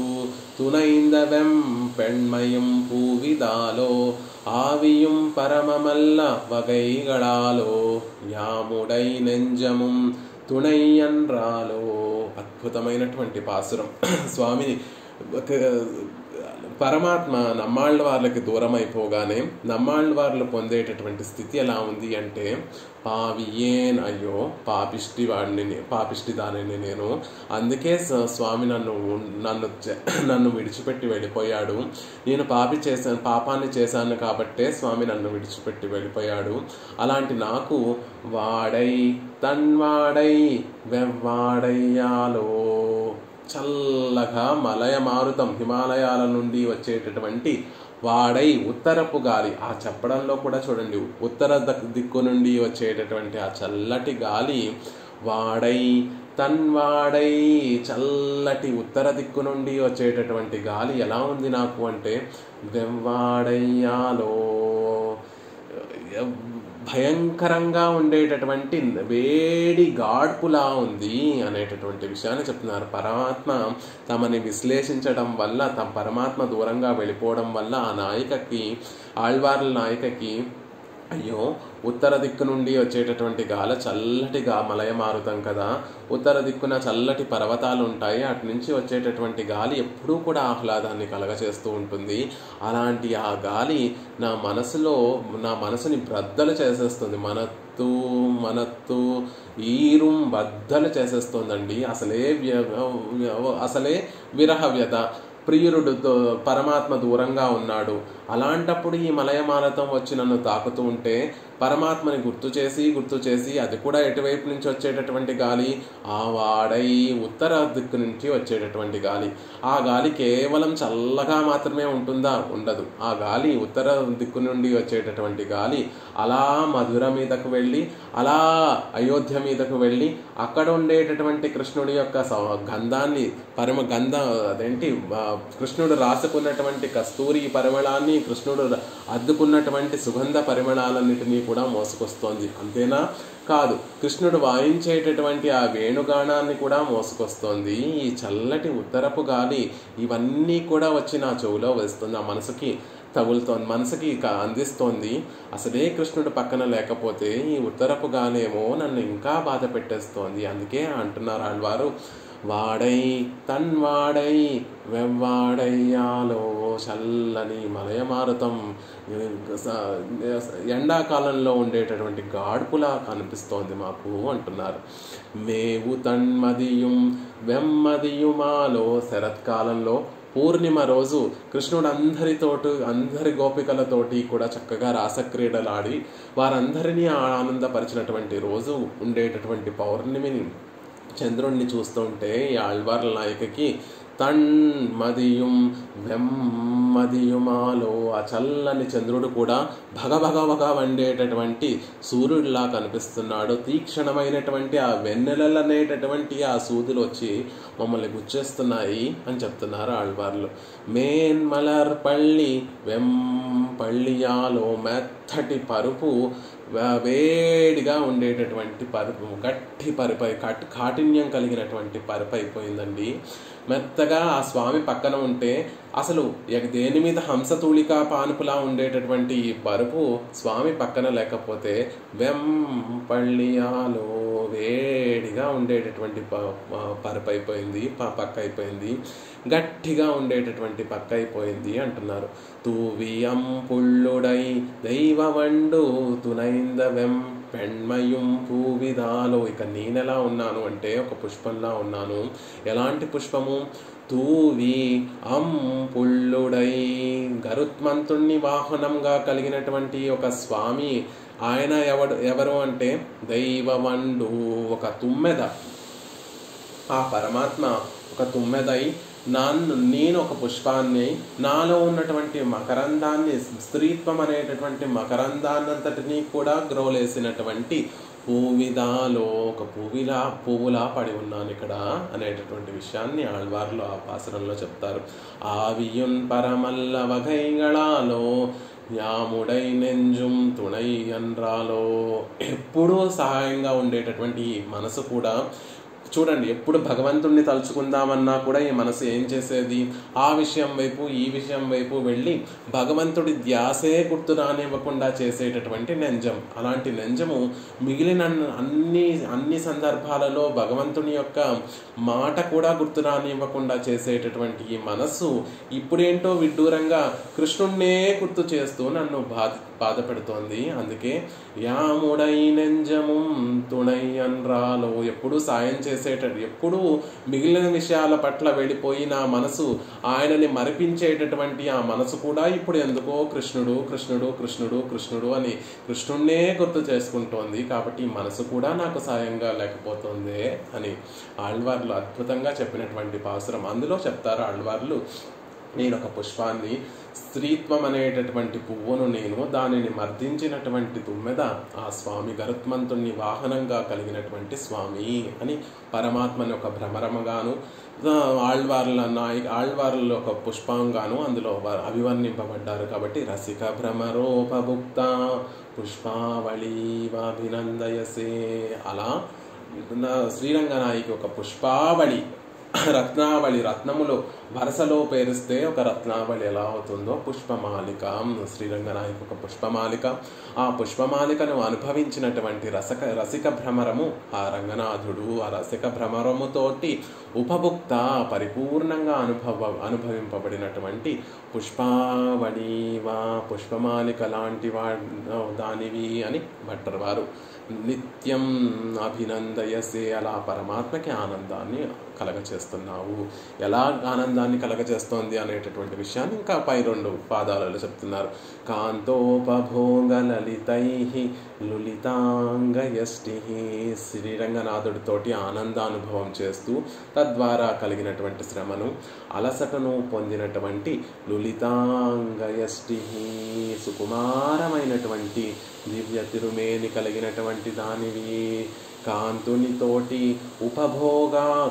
துணைந்தவெம் பெண்மையும் பூவிதாலோ ஆவியும் பரமமல்ல வகைகளாலோ యాముడై నెంజముం తుణయ్యన్రాలో. అద్భుతమైనటువంటి పాసురం. స్వామిని పరమాత్మ నమ్మాళ్ళ వాళ్ళకి దూరం అయిపోగానే నమ్మాళ్ళ వాళ్ళు పొందేటటువంటి స్థితి ఎలా ఉంది అంటే, పావియేన్, పాపిష్టి దానిని నేను, అందుకే స్వామి నన్ను విడిచిపెట్టి వెళ్ళిపోయాడు. నేను పాపాన్ని చేశాను కాబట్టే స్వామి నన్ను విడిచిపెట్టి వెళ్ళిపోయాడు. అలాంటి నాకు తన్వాడై వెవ్వాడయ్యాలో, చల్లగా మలయ మారుతం హిమాలయాల నుండి వచ్చేటటువంటి వాడై ఉత్తరపు గాలి, ఆ చెప్పడంలో కూడా చూడండి, ఉత్తర దిక్కు నుండి వచ్చేటటువంటి ఆ చల్లటి గాలి వాడై తన్వాడై, చల్లటి ఉత్తర దిక్కు నుండి వచ్చేటటువంటి గాలి ఎలా ఉంది నాకు అంటే వెవ్వాడయ్యాలో, భయంకరంగా ఉండేటటువంటి వేడి గాడ్పులా ఉంది అనేటటువంటి విషయాన్ని చెప్తున్నారు. పరమాత్మ తమని విశ్లేషించడం వల్ల, పరమాత్మ దూరంగా వెళ్ళిపోవడం వల్ల ఆ నాయికకి, ఆళ్వార్ల నాయికకి, అయ్యో ఉత్తర దిక్కు నుండి వచ్చేటటువంటి గాలి చల్లటిగా మలయ మారుతాం కదా, ఉత్తర దిక్కున చల్లటి పర్వతాలు ఉంటాయి, అటు నుంచి వచ్చేటటువంటి గాలి ఎప్పుడూ కూడా ఆహ్లాదాన్ని కలగచేస్తూ ఉంటుంది. అలాంటి ఆ గాలి నా మనసుని బ్రద్దలు చేసేస్తుంది, మనత్తు ఈరుం బద్దలు చేసేస్తుందండి. అసలే విరహ వ్యధ, ప్రియుడుతో పరమాత్మ దూరంగా ఉన్నాడు. అలాంటప్పుడు ఈ మలయమాలతం వచ్చి నన్ను తాకుతూ ఉంటే పరమాత్మని గుర్తు చేసి అది కూడా ఎటువైపు నుంచి వచ్చేటటువంటి గాలి, ఆ వాడై ఉత్తర దిక్కు నుంచి వచ్చేటటువంటి గాలి. ఆ గాలి కేవలం చల్లగా మాత్రమే ఉంటుందా? ఉండదు. ఆ గాలి ఉత్తర దిక్కు నుండి వచ్చేటటువంటి గాలి అలా మధుర మీదకు వెళ్ళి, అలా అయోధ్య మీదకు వెళ్ళి, అక్కడ ఉండేటటువంటి కృష్ణుడి యొక్క గంధాన్ని, కృష్ణుడు రాసుకున్నటువంటి కస్తూరి పరిమళాన్ని, కృష్ణుడు అద్దుకున్నటువంటి సుగంధ పరిమళాలన్నిటినీ కూడా మోసుకొస్తోంది. అంతేనా? కాదు, కృష్ణుడు వాయించేటటువంటి ఆ వేణుగానాన్ని కూడా మోసుకొస్తోంది. ఈ చల్లటి ఉత్తరపు గాలి ఇవన్నీ కూడా వచ్చి నా చెవులో వేస్తుంది, ఆ మనసుకి తగులుతోంది, మనసుకి అందిస్తోంది. అసలే కృష్ణుడు పక్కన లేకపోతే ఈ ఉత్తరపు గాలేమో నన్ను ఇంకా బాధ పెట్టేస్తోంది. అందుకే అంటున్నారు ఆళ్వారు, వాడై తన్వాడై వెవ్వాడయ్యాలో, చల్లని మలయమారుతం ఎండాకాలంలో ఉండేటటువంటి గాడ్పులా కనిపిస్తోంది మాకు అంటున్నారు. మేవు తన్మదియం వెమ్మదియుమాలో, శరత్కాలంలో పూర్ణిమ రోజు కృష్ణుడు అందరి గోపికలతోటి కూడా చక్కగా రాసక్రీడలాడి వారందరినీ ఆనందపరిచినటువంటి రోజు ఉండేటటువంటి పౌర్ణమిని చంద్రుణ్ణి చూస్తుంటే ఈ ఆళ్వార్ల నాయకకి తన్మదియుం వెమ్మదియుమాలో ఆ చల్లని చంద్రుడు కూడా భగభగభగ వండేటటువంటి సూర్యుడిలా కనిపిస్తున్నాడు. తీక్షణమైనటువంటి ఆ వెన్నెలనేటటువంటి ఆ సూదులు వచ్చి మమ్మల్ని గుచ్చేస్తున్నాయి అని చెప్తున్నారు ఆళ్వార్లు. మేన్మలర్ పళ్ళి వెంపళ్ళియాలో మెత్తటి పరుపు వేడిగా ఉండేటటువంటి పరుపు, గట్టి పరుపై కాఠిన్యం కలిగినటువంటి పరుపు అయిపోయిందండి. మెత్తగా ఆ స్వామి పక్కన ఉంటే అసలు దేని మీద హంసతూళికా పానుపులా ఉండేటటువంటి ఈ పరుపు స్వామి పక్కన లేకపోతే వెంపళ్ళియాలో వేడిగా ఉండేటటువంటి పరుపు అయిపోయింది, పక్క అయిపోయింది, గట్టిగా ఉండేటటువంటి పక్క అయిపోయింది అంటున్నారు. తూవియం పుళ్ళుడై దైవవండు తునైంద వెం పెண்மையும் పూవిదాలో. ఇక నేనెలా ఉన్నాను అంటే ఒక పుష్పంలా ఉన్నాను. ఎలాంటి పుష్పము? తూవి పుళ్ళుడై, గరుత్మంతుణ్ణి వాహనంగా కలిగినటువంటి ఒక స్వామి. ఆయన ఎవరు అంటే దైవవండు, ఒక తుమ్మెద. ఆ పరమాత్మ ఒక తుమ్మెదై నేను ఒక పుష్పాన్ని, నాలో ఉన్నటువంటి మకరందాన్ని, స్త్రీత్వం అనేటటువంటి మకరందాన్నంతటినీ కూడా గ్రోలేసినటువంటి పూవిదాలో ఒక పువ్వులా పడి ఉన్నాను ఇక్కడ అనేటటువంటి విషయాన్ని ఆళ్వార్లు ఆ పాసురంలో చెప్తారు. ఆవియున్ పరమల్ల వగైగళాలో యాముడై నెంజుం తుణై అన్రాలో. ఎప్పుడూ సహాయంగా ఉండేటటువంటి మనసు కూడా చూడండి, ఎప్పుడు భగవంతుణ్ణి తలుచుకుందామన్నా కూడా ఈ మనసు ఏం చేసేది? ఆ విషయం వైపు ఈ విషయం వైపు వెళ్ళి భగవంతుడి ధ్యాసే గుర్తు రానివ్వకుండా చేసేటటువంటి నెంజం. అలాంటి నెంజము మిగిలిన అన్ని సందర్భాలలో భగవంతుని యొక్క మాట కూడా గుర్తు రానివ్వకుండా చేసేటటువంటి ఈ మనస్సు ఇప్పుడేంటో విడ్డూరంగా కృష్ణుణ్ణే గుర్తు చేస్తూ నన్ను బాధ పెడుతోంది. అందుకే యాముడై నెంజము తుణై అన్రాలో, ఎప్పుడు సాయం ఎప్పుడు మిగిలిన విషయాల పట్ల వెళ్ళిపోయి నా మనసు ఆయనని మరిపించేటటువంటి ఆ మనసు కూడా ఇప్పుడు ఎందుకో కృష్ణుడు కృష్ణుడు కృష్ణుడు కృష్ణుడు అని కృష్ణుణ్ణే గుర్తు చేసుకుంటోంది. కాబట్టి మనసు కూడా నాకు సాయంగా లేకపోతుంది అని ఆళ్వార్లు అద్భుతంగా చెప్పినటువంటి పాసురం. అందులో చెప్తారు ఆళ్వార్లు, నేను ఒక పుష్పాన్ని, స్త్రీత్వం అనేటటువంటి పువ్వును నేను, దానిని మర్దించినటువంటి తుమ్మెద ఆ స్వామి, గరుత్మంతుణ్ణి వాహనంగా కలిగినటువంటి స్వామి అని పరమాత్మని ఒక భ్రమరమగాను, ఆళ్వార్లలో ఒక పుష్పంగాను అందులో అభివర్ణింపబడ్డారు. కాబట్టి రసిక భ్రమరోపభుక్త పుష్పావళీవాభినందయసే. అలా శ్రీరంగనాయకి ఒక పుష్పావళి, రత్నావళి, రత్నములు వరసలో పేరిస్తే ఒక రత్నావళి ఎలా అవుతుందో పుష్పమాలిక, శ్రీరంగనాయకి ఒక పుష్పమాలిక. ఆ పుష్పమాలికను అనుభవించినటువంటి రసిక భ్రమరము ఆ రంగనాథుడు. ఆ రసిక భ్రమరముతోటి ఉపభుక్త, పరిపూర్ణంగా అనుభవింపబడినటువంటి పుష్పావళివా, పుష్పమాలిక లాంటి దానివి అని భట్టర్ వారు. నిత్యం అభినందయసే, అలా పరమాత్మకి ఆనందాన్ని కలగచేస్తున్నావు. ఎలా ఆనందాన్ని కలగచేస్తోంది అనేటటువంటి విషయాన్ని ఇంకా పై 2 పాదాలలో చెప్తున్నారు. కాంతోపభోగలలితై లులితాంగయష్టి, శ్రీరంగనాథుడితోటి ఆనందానుభవం చేస్తూ తద్వారా కలిగినటువంటి శ్రమను, అలసటను పొందినటువంటి లులితాంగయష్టి, సుకుమారమైనటువంటి దివ్య తిరుమేని కలిగినటువంటి దానివి. కాంతునితోటి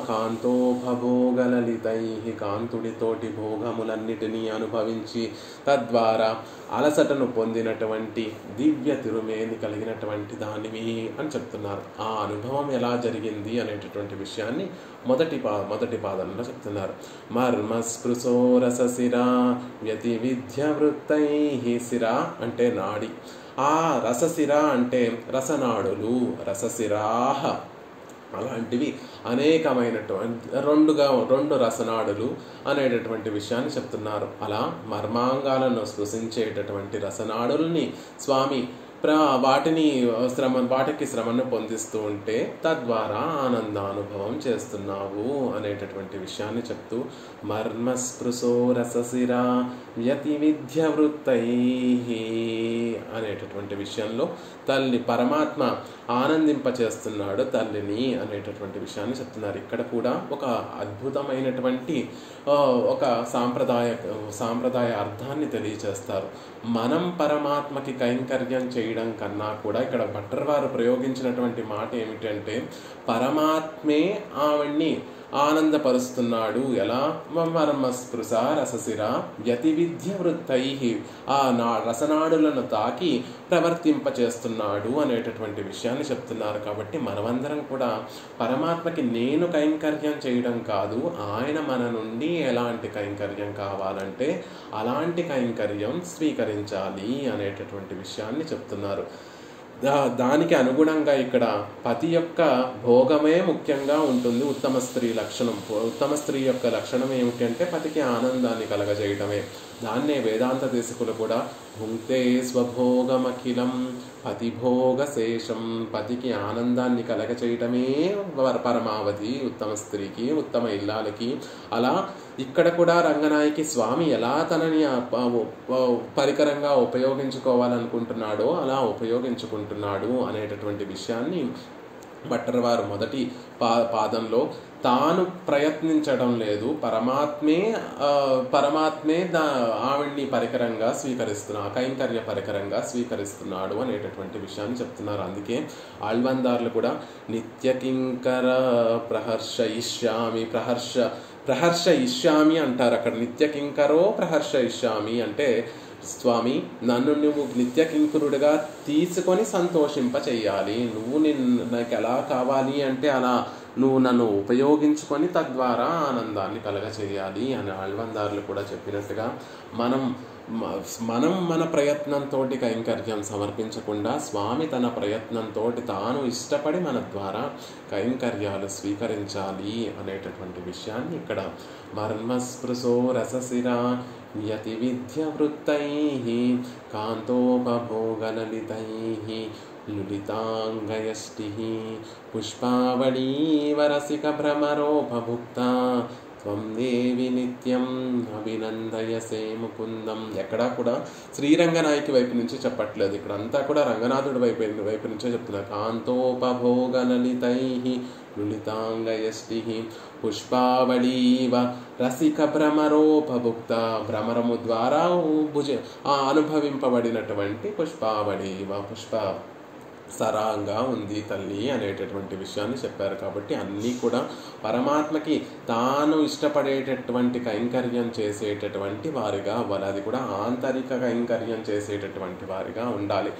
కాంతోపభోగలలితై, కాంతుడితోటి భోగములన్నిటినీ అనుభవించి తద్వారా అలసటను పొందినటువంటి దివ్య తిరుమేని కలిగినటువంటి దానివి అని చెప్తున్నారు. ఆ అనుభవం ఎలా జరిగింది అనేటటువంటి విషయాన్ని మొదటి పాదంలో చెప్తున్నారు. మర్మస్పృశో రసశిరా వ్యతివిధ్య వృత్తై, శిరా అంటే నాడి, ఆ రసశిర అంటే రసనాడులు, రసశిరాహ, అలాంటివి అనేకమైనటువంటి 2 రసనాడులు అనేటటువంటి విషయాన్ని చెప్తున్నారు. అలా మర్మాంగాలను స్పృశించేటటువంటి రసనాడుల్ని స్వామి వాటికి శ్రమను పొందిస్తూ ఉంటే తద్వారా ఆనందానుభవం చేస్తున్నావు అనేటటువంటి విషయాన్ని చెప్తూ మర్మస్పృశో రససిరా యతి విద్య వృత్తై అనేటటువంటి విషయంలో తల్లి పరమాత్మ ఆనందింపచేస్తున్నాడు తల్లిని అనేటటువంటి విషయాన్ని చెప్తున్నారు. ఇక్కడ కూడా ఒక అద్భుతమైనటువంటి ఒక సాంప్రదాయ అర్థాన్ని తెలియచేస్తారు. మనం పరమాత్మకి కైంకర్యం చేయడం కన్నా కూడా ఇక్కడ భట్టర్ వారు ప్రయోగించినటువంటి మాట ఏమిటంటే పరమాత్మే ఆవిడ్ని ఆనందపరుస్తున్నాడు. ఎలా? మర్మస్పృశ రససిర యతి విద్య వృత్తై రసనాడులను తాకి ప్రవర్తింపచేస్తున్నాడు అనేటటువంటి విషయాన్ని చెప్తున్నారు. కాబట్టి మనమందరం కూడా పరమాత్మకి నేను కైంకర్యం చేయడం కాదు, ఆయన మన నుండి ఎలాంటి కైంకర్యం కావాలంటే అలాంటి కైంకర్యం స్వీకరించాలి అనేటటువంటి విషయాన్ని చెప్తున్నారు. దానికి అనుగుణంగా ఇక్కడ పతి యొక్క భోగమే ముఖ్యంగా ఉంటుంది. ఉత్తమ స్త్రీ లక్షణం, ఉత్తమ స్త్రీ యొక్క లక్షణం ఏమిటంటే పతికి ఆనందాన్ని కలగజేయటమే. దాన్నే వేదాంత దేశకులు కూడా భుంక్తే స్వభోగమఖిలం పతిభోగ శేషం, పతికి ఆనందాన్ని కలగచేయటమే పరమావధి ఉత్తమ స్త్రీకి, ఉత్తమ ఇల్లాలకి. అలా ఇక్కడ కూడా రంగనాయకి స్వామి ఎలా తనని పరికరంగా ఉపయోగించుకోవాలనుకుంటున్నాడో అలా ఉపయోగించుకుంటున్నాడు అనేటటువంటి విషయాన్ని భట్టర్ వారు మొదటి పాదంలో తాను ప్రయత్నించడం లేదు, పరమాత్మే ఆవిడ్ని పరికరంగా కైంకర్య పరికరంగా స్వీకరిస్తున్నాడు అనేటటువంటి విషయాన్ని చెప్తున్నారు. అందుకే ఆళ్వాన్దార్లు కూడా నిత్యకింకర ప్రహర్షయిష్యామి అంటారు. అక్కడ నిత్యకింకరో ప్రహర్షయిష్యామి అంటే స్వామి నన్ను నువ్వు నిత్యకింకరుడిగా తీసుకొని సంతోషింప చెయ్యాలి, నువ్వు నాకు ఎలా కావాలి అంటే అలా నువ్వు నన్ను ఉపయోగించుకొని తద్వారా ఆనందాన్ని కలగచేయాలి అని ఆళ్వాన్దార్లు కూడా చెప్పినట్టుగా మనం మన ప్రయత్నంతో కైంకర్యం సమర్పించకుండా స్వామి తన ప్రయత్నంతో తాను ఇష్టపడి మన ద్వారా కైంకర్యాలు స్వీకరించాలి అనేటటువంటి విషయాన్ని ఇక్కడ మర్మస్పృశో రససిరా యతి విద్య వృత్తై కాంతోపభోగలలితై లులితాంగయష్టి పుష్పావళీవరసిక భ్రమరోపభుక్త త్వం దేవి నిత్యం అభినందయసే ముకుందం. ఎక్కడా కూడా శ్రీరంగనాయకి వైపు నుంచి చెప్పట్లేదు, ఇక్కడ అంతా కూడా రంగనాథుడి వైపు నుంచే చెప్తున్నారు. కాంతోపభోగలలితై లులితాంగయష్టి పుష్పావళీవ రసిక భ్రమరోపభుక్త, భ్రమరము ద్వారా అనుభవింపబడినటువంటి పుష్పావళీవ సరాంగా ఉంది తల్లి అనేటటువంటి విషయాన్ని చెప్పారు. కాబట్టి అన్నీ కూడా పరమాత్మకి తాను ఇష్టపడేటటువంటి కైంకర్యం చేసేటటువంటి వారిగా అవ్వాలి. అది కూడా ఆంతరిక కైంకర్యం చేసేటటువంటి వారిగా ఉండాలి.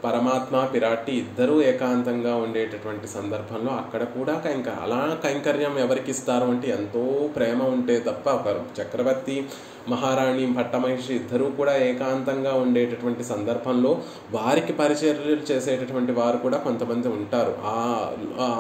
పరమాత్మ పిరాట్టి ఇద్దరూ ఏకాంతంగా ఉండేటటువంటి సందర్భంలో అక్కడ కూడా అలా కైంకర్యం ఎవరికి ఇస్తారు అంటే ఎంతో ప్రేమ ఉంటే తప్ప, ఒక చక్రవర్తి మహారాణి భట్టమహిషి ఇద్దరూ కూడా ఏకాంతంగా ఉండేటటువంటి సందర్భంలో వారికి పరిచర్యలు చేసేటటువంటి వారు కూడా కొంతమంది ఉంటారు, ఆ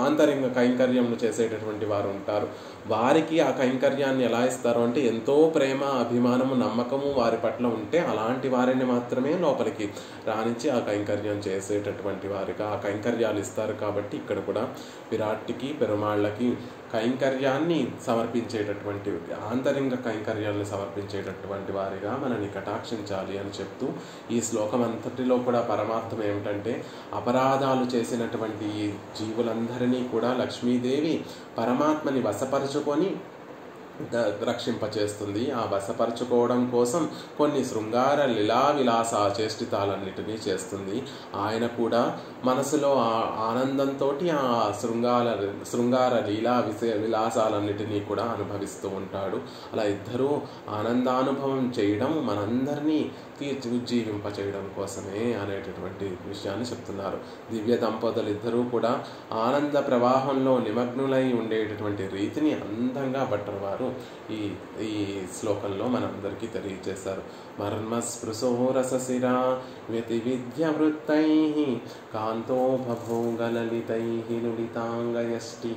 ఆంతరిక కైంకర్యంను చేసేటటువంటి వారు ఉంటారు. వారికి ఆ కైంకర్యాన్ని ఎలా ఇస్తారు అంటే ఎంతో ప్రేమ, అభిమానము, నమ్మకము వారి పట్ల ఉంటే అలాంటి వారిని మాత్రమే లోపలికి రానిచ్చి ఆ కైంకర్యం చేసేటటువంటి వారిగా ఆ కైంకర్యాలు ఇస్తారు. కాబట్టి ఇక్కడ కూడా విరాట్కి పెరుమాళ్ళకి కైంకర్యాన్ని సమర్పించేటటువంటి ఆంతరింగ కైంకర్యాన్ని సమర్పించేటటువంటి వారిగా మనని కటాక్షించాలి అని చెప్తూ ఈ శ్లోకం అంతటిలో కూడా పరమార్థం ఏమిటంటే అపరాధాలు చేసినటువంటి జీవులందరినీ కూడా లక్ష్మీదేవి పరమాత్మని వశపరుచుకొని రక్షింపచేస్తుంది. ఆ వశపరచుకోవడం కోసం కొన్ని శృంగార లీలా విలాస చేష్టితాలన్నిటినీ చేస్తుంది. ఆయన కూడా మనసులో ఆనందంతో ఆ శృంగార లీలా విలాసాలన్నిటినీ కూడా అనుభవిస్తూ ఉంటాడు. అలా ఇద్దరూ ఆనందానుభవం చేయడం మనందరినీ ఉజ్జీవింప చేయడం కోసమే అనేటటువంటి విషయాన్ని చెప్తున్నారు. దివ్య దంపతులు ఇద్దరూ కూడా ఆనంద ప్రవాహంలో నిమగ్నులై ఉండేటటువంటి రీతిని అందంగా భట్టర్ వారు ఈ శ్లోకంలో మనందరికీ తెలియజేశారు. మర్మస్పృశో రససిరా వ్యతి విద్య వృత్తై కాంతోపభోగలలితై లులితాంగయష్టి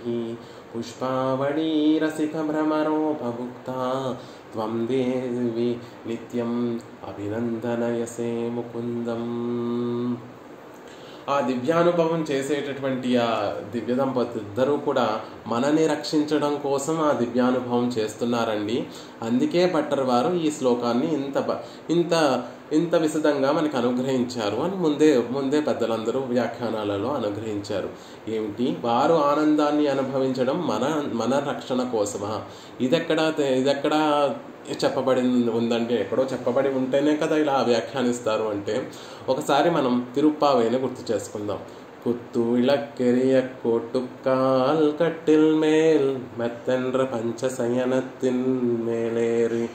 పుష్పావళీ రసిక భ్రమరోపభుక్త త్వం దేవి నిత్యం అభినందనయసే ముకుందం. ఆ దివ్యానుభవం చేసేటటువంటి ఆ దివ్య దంపతులు ఇద్దరూ కూడా మనని రక్షించడం కోసం ఆ దివ్యానుభవం చేస్తున్నారండి. అందుకే భట్టర్ వారు ఈ శ్లోకాన్ని ఇంత విశదంగా మనకు అనుగ్రహించారు అని ముందే పెద్దలందరూ వ్యాఖ్యానాలలో అనుగ్రహించారు. ఏమిటి, వారు ఆనందాన్ని అనుభవించడం మన రక్షణ కోసమా? ఇదెక్కడా చెప్పబడి ఉందంటే, ఎక్కడో చెప్పబడి ఉంటేనే కదా ఇలా వ్యాఖ్యానిస్తారు అంటే, ఒకసారి మనం తిరుప్పావేని గుర్తు చేసుకుందాం. కుత్తు విளக்கெரிய கோட்டுக்கால் கட்டில் மேல் மெத்தென்ற பஞ்சசயனத்தின் மேலேறி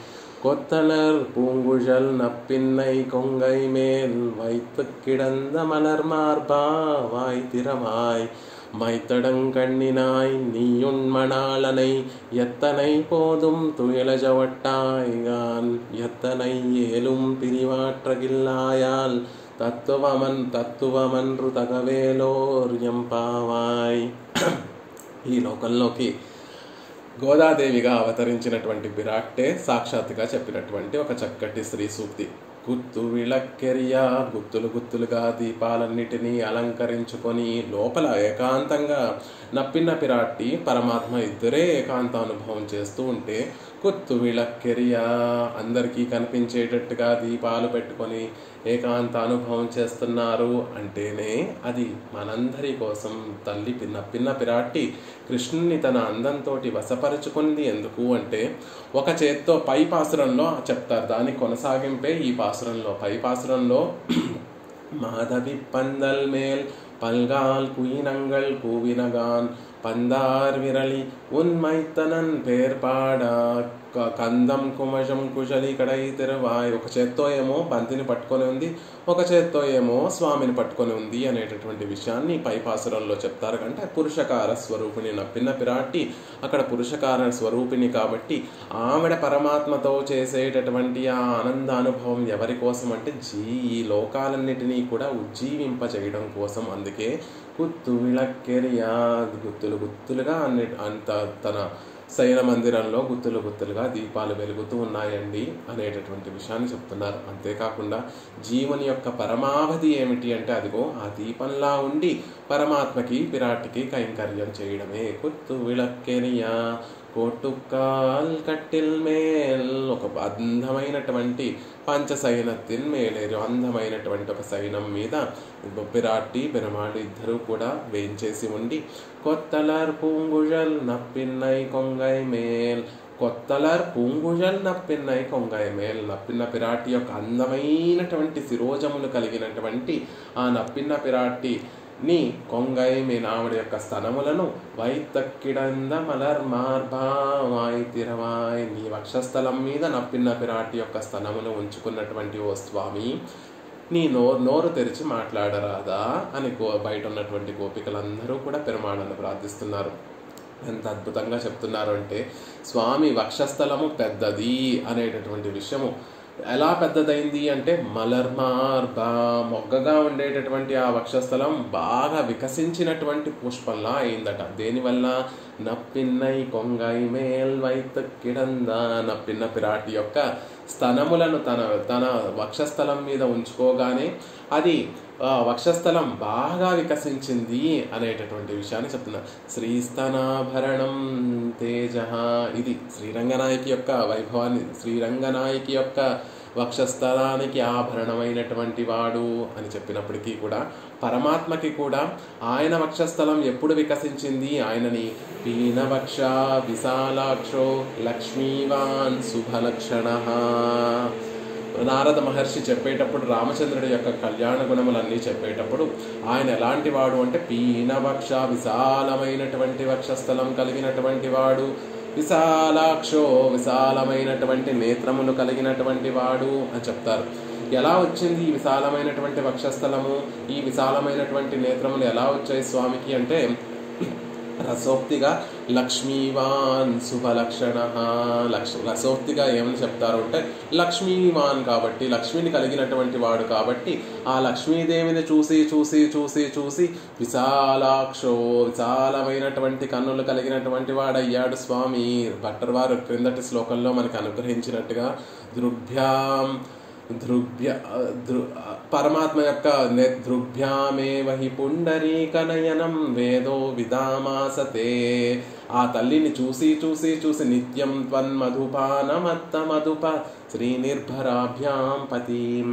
கொத்தலர் பூங்குழல் நப்பின்னை கொங்கை மேல் வைத்து கிடந்த மலர் மார்பா வாய் திறமாய் மைத்தடங்கண்ணினாய் நீயுண்மணாளனை எத்தனை போதும் துயிலஜவட்டாய்கான் எத்தனை ஏலும் பிரிவாற்றகில்லாயால் తత్వమన్రు తగవేలోర్యంపావాయ్. ఈ లోకంలోకి గోదాదేవిగా అవతరించినటువంటి విరాట్టే సాక్షాత్తుగా చెప్పినటువంటి ఒక చక్కటి శ్రీ సూక్తి. గుత్తు విளக்கெரிய, గుత్తులుగా దీపాలన్నిటినీ అలంకరించుకొని లోపల ఏకాంతంగా నప్పిన పిరాట్టి పరమాత్మ ఇద్దరే ఏకాంత అనుభవం చేస్తూ ఉంటే, కుత్తు విளக்கெரிய అందరికీ కనిపించేటట్టుగా దీపాలు పెట్టుకొని ఏకాంత అనుభవం చేస్తున్నారు అంటేనే అది మనందరి కోసం తల్లి నప్పిన పిరాట్టి కృష్ణుని తన అందంతో వశపరుచుకుంది. ఎందుకు అంటే, ఒక చేత్తో పై పాసురంలో చెప్తారు, దాని కొనసాగింపే ఈ పాసురంలో. పై పాసురంలో మాధవి పందల్ మేల్ పల్గాల్ కుయినంగల్ కూవినగాన్ పందార్ విరళి ఉన్మైతనన్ పేర్పాడా కందం కుమజం కుశలి కడై తెరవాయ్. ఒక చేత్తో ఏమో బంతిని పట్టుకొని ఉంది, ఒక చేత్తో ఏమో స్వామిని పట్టుకొని ఉంది అనేటటువంటి విషయాన్ని పైపాసురంలో చెప్తారు. అంటే పురుషకార స్వరూపిణి నప్పిన పిరాట్టి అక్కడ పురుషకార స్వరూపిణి కాబట్టి ఆవిడ పరమాత్మతో చేసేటటువంటి ఆ ఆనందానుభవం ఎవరి కోసం అంటే ఈ లోకాలన్నిటినీ కూడా ఉజ్జీవింప చేయడం కోసం. అందుకే గుత్తు విளக்கெரிய, గుత్తులుగా అంత తన శయన మందిరంలో గుత్తులుగా దీపాలు వెలుగుతూ ఉన్నాయండి అనేటటువంటి విషయాన్ని చెప్తున్నారు. అంతేకాకుండా జీవుని యొక్క పరమావధి ఏమిటి అంటే, అదిగో ఆ దీపంలా ఉండి పరమాత్మకి పిరాటికి కైంకర్యం చేయడమే. గుత్తు విளக்கெரிய కోటుకాల్ కట్టిల్ మేల్, ఒక అందమైనటువంటి పంచశయనத்தின் మేలేరు, అందమైనటువంటి ఒక శయనం మీద పిరాట్టి పెరుమాళ్ ఇద్దరు కూడా వేయించేసి ఉండి, కొత్తలర్ పూంగుజల్ నప్పిన్నై కొంగై మేల్, కొత్తలర్ పూంగుజల్ నప్పిన్నై కొంగై మేల్, నప్పిన పిరాటి యొక్క అందమైనటువంటి శిరోజములు కలిగినటువంటి ఆ నప్పిన పిరాటి నీ కొంగై ఆవిడ యొక్క స్తనములను వైతక్కిడంద మలర్ మార్బా వాయి తిరవాయ్, నీ వక్షస్థలం మీద నప్పిన పిరాటి యొక్క స్తనములు ఉంచుకున్నటువంటి ఓ స్వామి, నీ నోరు తెరిచి మాట్లాడరాదా అని బయట ఉన్నటువంటి గోపికలందరూ కూడా పెరుమాళను ప్రార్థిస్తున్నారు. ఎంత అద్భుతంగా చెప్తున్నారు అంటే, స్వామి వక్షస్థలము పెద్దది అనేటటువంటి విషయము ఎలా పెద్దదైంది అంటే, మలర్మార్బా మొగ్గగా ఉండేటటువంటి ఆ వక్షస్థలం బాగా వికసించినటువంటి పుష్పంలా అయిందట. దేనివల్ల? నప్పిన్నై కొంగై మేల్ వైతక్కిడంద, నప్పిన పిరాటి యొక్క స్తనములను తన వక్షస్థలం మీద ఉంచుకోగానే అది వక్షస్థలం బాగా వికసించింది అనేటటువంటి విషయాన్ని చెప్తున్నారు. శ్రీస్తనాభరణం తేజ, ఇది శ్రీరంగనాయకి యొక్క వైభవాన్ని, శ్రీరంగనాయకి యొక్క వక్షస్థలానికి ఆభరణమైనటువంటి వాడు అని చెప్పినప్పటికీ కూడా పరమాత్మకి కూడా ఆయన వక్షస్థలం ఎప్పుడు వికసించింది? ఆయనని పీనవక్ష విశాలాక్షో లక్ష్మీవాన్ శుభలక్షణ. నారద మహర్షి చెప్పేటప్పుడు రామచంద్రుడి యొక్క కళ్యాణ గుణములన్నీ చెప్పేటప్పుడు ఆయన ఎలాంటి వాడు అంటే, పీనవక్ష విశాలమైనటువంటి వక్షస్థలం కలిగినటువంటి వాడు, విశాలాక్షో విశాలమైనటువంటి నేత్రములు కలిగినటువంటి వాడు అని చెప్తారు. ఎలా వచ్చింది ఈ విశాలమైనటువంటి వక్షస్థలము, ఈ విశాలమైనటువంటి నేత్రములు ఎలా వచ్చాయి స్వామికి అంటే, రసోక్తిగా లక్ష్మీవాన్ శుభలక్షణ. రసోక్తిగా ఏమని చెప్తారు అంటే లక్ష్మీవాన్ కాబట్టి, లక్ష్మిని కలిగినటువంటి వాడు కాబట్టి ఆ లక్ష్మీదేవిని చూసి చూసి చూసి చూసి విశాలాక్షో, విశాలమైనటువంటి కన్నులు కలిగినటువంటి వాడయ్యాడు స్వామి. భట్టర్ వారు క్రిందటి శ్లోకంలో మనకు అనుగ్రహించినట్టుగా పరమాత్మ యొక్క దృభ్యామేవ హి పుండరీకనయనం వేదో విదామాసతే. ఆ తల్లిని చూసి చూసి చూసి నిత్యం త్వన్మధుపానమత్త మధుప శ్రీనిర్భరాభ్యాం పతిం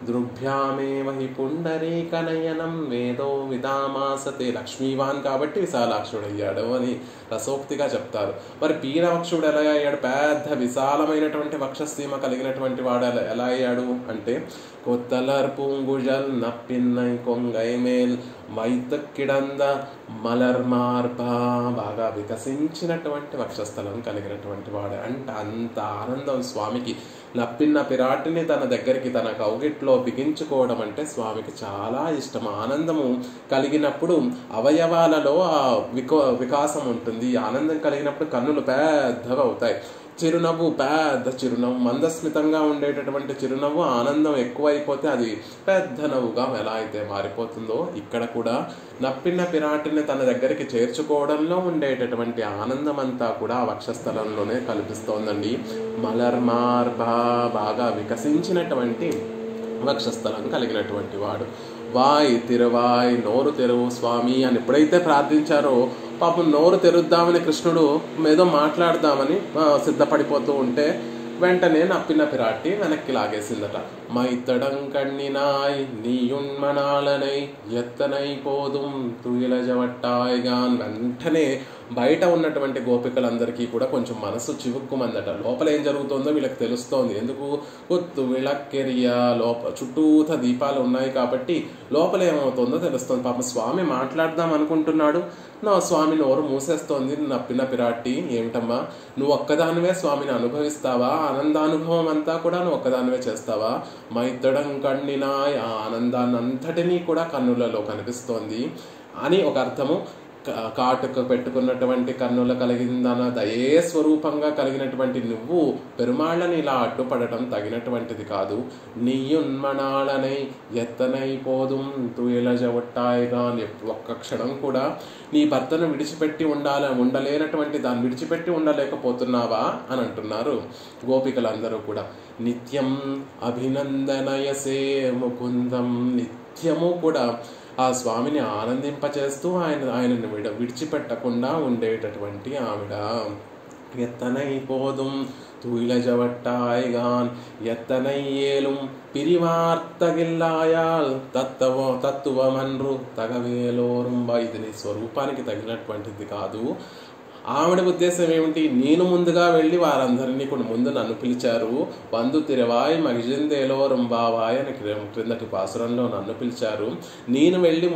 దృభ్యామేవ హి పుండరీకనయనం వేదో విదామాసతే. లక్ష్మీవాన్ కాబట్టి విశాలాక్షుడయ్యాడు అని రసోక్తిగా చెప్తారు. మరి పీనవక్షుడు ఎలా అయ్యాడు? పెద్ద విశాలమైనటువంటి వక్షసీమ కలిగినటువంటి వాడు ఎలా అయ్యాడు అంటే కొత్తలర్ పూంగుజల్ నప్పిన్నై కొంగై మేల్ వైతక్కిడంద మలర్మార్బా. బాగా వికసించినటువంటి వక్షస్థలం కలిగినటువంటి వాడు. అంటే అంత ఆనందం స్వామికి. నప్పిన్న పిరాటిని తన దగ్గరికి తన కౌగిట్లో బిగించుకోవడం అంటే స్వామికి చాలా ఇష్టం. ఆనందము కలిగినప్పుడు అవయవాలలో ఆ వికాసం ఉంటుంది. ఆనందం కలిగినప్పుడు కన్నులు పెద్దగా అవుతాయి. చిరునవ్వు, పెద్ద చిరునవ్వు, మందస్మితంగా ఉండేటటువంటి చిరునవ్వు ఆనందం ఎక్కువైపోతే అది పెద్ద నవ్వుగా ఎలా అయితే మారిపోతుందో ఇక్కడ కూడా నప్పిన పిరాటిని తన దగ్గరికి చేర్చుకోవడంలో ఉండేటటువంటి ఆనందం అంతా కూడా వక్షస్థలంలోనే కనిపిస్తోందండి. మలర్మార్భా, బాగా వికసించినటువంటి వక్షస్థలం కలిగినటువంటి వాడు. వాయ్ తిరువాయ్, నోరు తెరువు స్వామి అని ఎప్పుడైతే ప్రార్థించారో పాపం నోరు తెరుద్దామని కృష్ణుడు ఏదో మాట్లాడదామని సిద్ధపడిపోతూ ఉంటే వెంటనే నప్పిన పిరాటి వెనక్కి లాగేసిందట. మైతడం కಣ್ணிనాయ్ నీయున్మనాలనై ఎత్తనై పోదుం తుయిలజవట్టాయిగాన్. వెంటనే బయట ఉన్నటువంటి గోపికలందరికీ కూడా కొంచెం మనసు చివుక్కుమందట. లోపల ఏం జరుగుతుందో వీళ్ళకి తెలుస్తోంది. ఎందుకు? కొత్తు విళక్కెరియా, చుట్టూత దీపాలు ఉన్నాయి కాబట్టి లోపల ఏమవుతుందో తెలుస్తుంది. పాపం స్వామి మాట్లాడదాం అనుకుంటున్నాడు, నా స్వామి నోరు మూసేస్తోంది. నప్పిన పిరాటి, ఏమిటమ్మా నువ్వు ఒక్కదానివే స్వామిని అనుభవిస్తావా? ఆనందానుభవం అంతా కూడా నువ్వు ఒక్కదానివే చేస్తావా? మైతడం కಣ್ணிనాయ్, ఆ ఆనందాన్ని అంతటినీ కూడా కన్నులలో కనిపిస్తోంది అని ఒక అర్థము. కాటుక పెట్టుకున్నటువంటి కన్నుల కలిగిందన దయే స్వరూపంగా కలిగినటువంటి నువ్వు పెరుమాళ్ళని ఇలా అడ్డుపడటం తగినటువంటిది కాదు. నీయున్మనాళనై ఎత్తనై పోదుం తుయిలజవట్టాయిగా. ఒక్క క్షణం కూడా నీ భర్తను విడిచిపెట్టి ఉండలేనటువంటి దాన్ని విడిచిపెట్టి ఉండలేకపోతున్నావా అని అంటున్నారు గోపికలందరూ కూడా. నిత్యం అభినందనయసే ముకుందం, నిత్యము కూడా ఆ స్వామిని ఆనందింపచేస్తూ ఆయనను విడిచిపెట్టకుండా ఉండేటటువంటి ఆవిడ. ఎత్తనై పోదుం తుయిలజవట్టాయిగాన్ ఎత్తనై ఏలుం పిరివార్తగిల్లాయాల్ తత్తువమన్రు తగవేలోరుంబ. ఇది నీ స్వరూపానికి తగినటువంటిది కాదు. ఆవిడ ఉద్దేశం ఏమిటి? నేను ముందుగా వెళ్ళి వారందరినీ కూడా ముందు నన్ను పిలిచారు. బంధు తిరవాయ్ మగిజిందేలో రుంబావాయ్ అని క్రిందటి పాసురంలో నన్ను పిలిచారు. నేను వెళ్ళి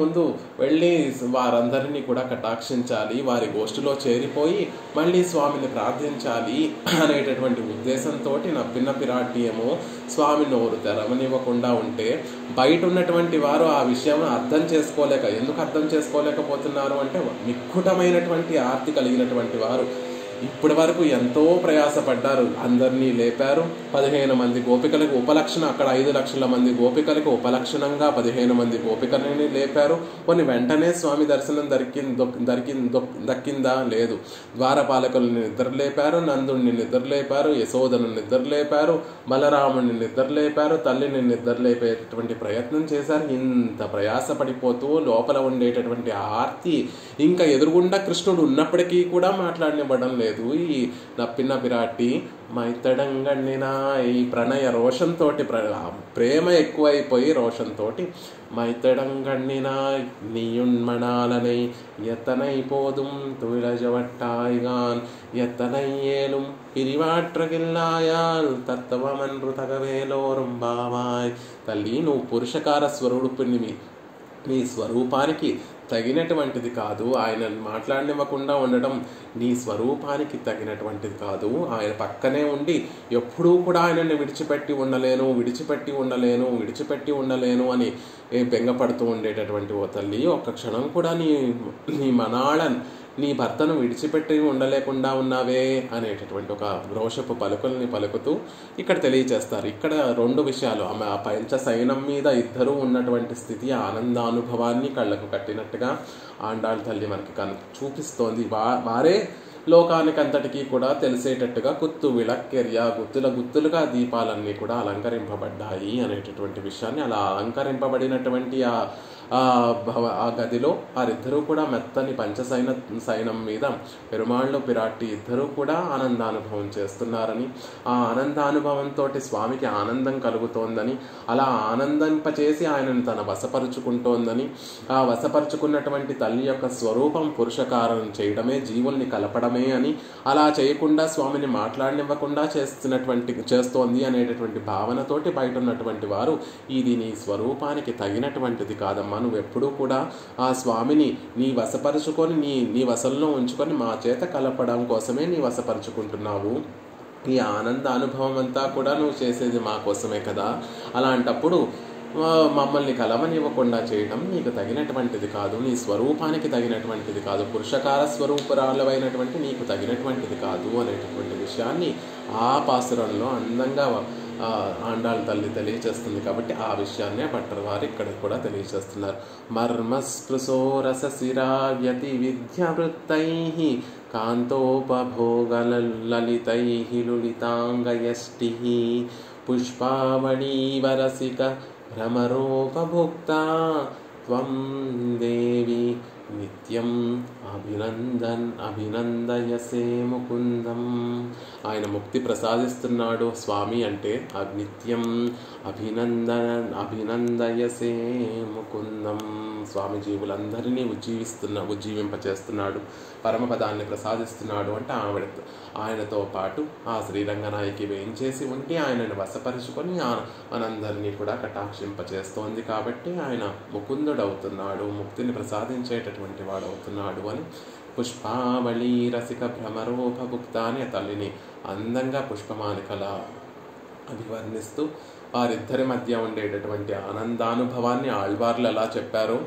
వారందరినీ కూడా కటాక్షించాలి, వారి గోష్ఠిలో చేరిపోయి మళ్ళీ స్వామిని ప్రార్థించాలి అనేటటువంటి ఉద్దేశంతో నప్పిన పిరాటి ఏమో స్వామి నోరు తెరవనివ్వకుండా ఉంటే బయట ఉన్నటువంటి వారు ఆ విషయం ఎందుకు అర్థం చేసుకోలేకపోతున్నారు అంటే మిక్కుటమైనటువంటి ఆర్తి కలిగినటువంటి వారు ఇప్పటి వరకు ఎంతో ప్రయాసపడ్డారు. అందరినీ లేపారు. 15 మంది గోపికలకు ఉపలక్షణ, అక్కడ 5 లక్షల మంది గోపికలకు ఉపలక్షణంగా 15 మంది గోపికలని లేపారు. కొన్ని వెంటనే స్వామి దర్శనం దక్కిందా? లేదు. ద్వారపాలకుల్ని నిద్రలేపారు, నందుడిని నిద్రలేపారు, యశోదను నిద్రలేపారు, బలరాముడిని నిద్రలేపారు, తల్లిని నిద్రలేపేటటువంటి ప్రయత్నం చేశారు. ఇంత ప్రయాసపడిపోతూ లోపల ఉండేటటువంటి ఆర్తి ఇంకా ఎదురుగుండా కృష్ణుడు ఉన్నప్పటికీ కూడా మాట్లాడనివ్వడం లేదు. ఈ నప్పిన పిరాటి మైతడంగಣ್ಣಿనా ఈ ప్రణయ రోషంతో, ప్రేమ ఎక్కువైపోయి రోషంతో మైతడంగಣ್ಣಿనా నీయున్మణాలనై ఎత్తనై పోదుం తుయిలజవట్టాయిగాన్ ఎత్తనై ఏలుం పిరివాట్రగిల్లాయాల్ తత్వమన్రు తగవేలోరుంబావాయ్. తల్లి, నువ్వు పురుషకార స్వరూపిణివి. నీ స్వరూపానికి తగినటువంటిది కాదు. ఆయన మాట్లాడనివ్వకుండా ఉండడం నీ స్వరూపానికి తగినటువంటిది కాదు. ఆయన పక్కనే ఉండి ఎప్పుడూ కూడా ఆయనని విడిచిపెట్టి ఉండలేను అని బెంగపడుతూ ఉండేటటువంటి ఓ తల్లి, ఒక్క క్షణం కూడా నీ నీ భర్తను విడిచిపెట్టి ఉండలేకుండా ఉన్నావే అనేటటువంటి ఒక రోషపు పలుకుల్ని పలుకుతూ ఇక్కడ తెలియచేస్తారు. ఇక్కడ రెండు విషయాలు, ఆమె ఆ పంచశయనం మీద ఇద్దరూ ఉన్నటువంటి స్థితి, ఆనందానుభవాన్ని కళ్ళకు కట్టినట్టుగా ఆండాళ్ తల్లి మనకి చూపిస్తోంది. వారే లోకానికంతటికీ కూడా తెలిసేటట్టుగా గుత్తు విளக்கெரிய గుత్తులుగా దీపాలన్నీ కూడా అలంకరింపబడ్డాయి అనేటటువంటి విషయాన్ని, అలా అలంకరింపబడినటువంటి ఆ గదిలో వారిద్దరూ కూడా మెత్తని శయనం మీద పెరుమాళ్ళు పిరాట్టి ఇద్దరూ కూడా ఆనందానుభవం చేస్తున్నారని, ఆ ఆనందానుభవంతో స్వామికి ఆనందం కలుగుతోందని, అలా ఆనందింపచేసి ఆయనను తన వశపరుచుకుంటోందని, ఆ వశపరుచుకున్నటువంటి తల్లి యొక్క స్వరూపం పురుషకారం చేయడమే, జీవుల్ని కలపడమే అని, అలా చేయకుండా స్వామిని మాట్లాడనివ్వకుండా చేస్తోంది అనేటటువంటి భావనతోటి బయట ఉన్నటువంటి వారు, ఇది నీ స్వరూపానికి తగినటువంటిది కాదమ్మా, నువ్వెప్పుడూ కూడా ఆ స్వామిని నీ వశపరుచుకొని నీ వశంలో ఉంచుకొని మా చేత కలపడం కోసమే నీ వశపరుచుకుంటున్నావు. ఈ ఆనంద అనుభవం అంతా కూడా నువ్వు చేసేది మా కోసమే కదా. అలాంటప్పుడు మమ్మల్ని కలవనివ్వకుండా చేయడం నీకు తగినటువంటిది కాదు, నీ స్వరూపానికి తగినటువంటిది కాదు, పురుషకార స్వరూపురాలైనటువంటి నీకు తగినటువంటిది కాదు అనేటటువంటి విషయాన్ని ఆ పాసురంలో అందంగా ఆండాళ్ తల్లి తెలియచేస్తుంది. కాబట్టి ఆ విషయాన్నే భట్టర్ వారు ఇక్కడ కూడా తెలియచేస్తున్నారు. మర్మస్పృశో రసశిరావ్యతి విద్యవృత్తై కాంతోపభోగలలితై లులితాంగయష్టి పుష్పావళీవరసిక భ్రమరోపభుక్తా త్వం దేవి నిత్యం అభినందయసే ముకుందం. ఆయన ముక్తి ప్రసాదిస్తున్నాడు స్వామి అంటే నిత్యం అభినందయసే ముకుందం. స్వామి జీవులందరినీ ఉజ్జీవింపచేస్తున్నాడు, పరమపదాన్ని ప్రసాదిస్తున్నాడు అంటే ఆయనతో పాటు ఆ శ్రీరంగనాయకి వేయించేసి ఉండి ఆయనను వశపరుచుకొని మనందరినీ కూడా కటాక్షింపచేస్తోంది. కాబట్టి ఆయన ముకుందుడవుతున్నాడు, ముక్తిని ప్రసాదించేటటువంటి వాడు అవుతున్నాడు అని పుష్పావళి రసిక భ్రమరోపభుక్త అనే తల్లిని అందంగా పుష్పమాలికల అభివర్ణిస్తూ వారిద్దరి మధ్య ఉండేటటువంటి ఆనందానుభవాన్ని ఆళ్వార్లు ఎలా చెప్పారో,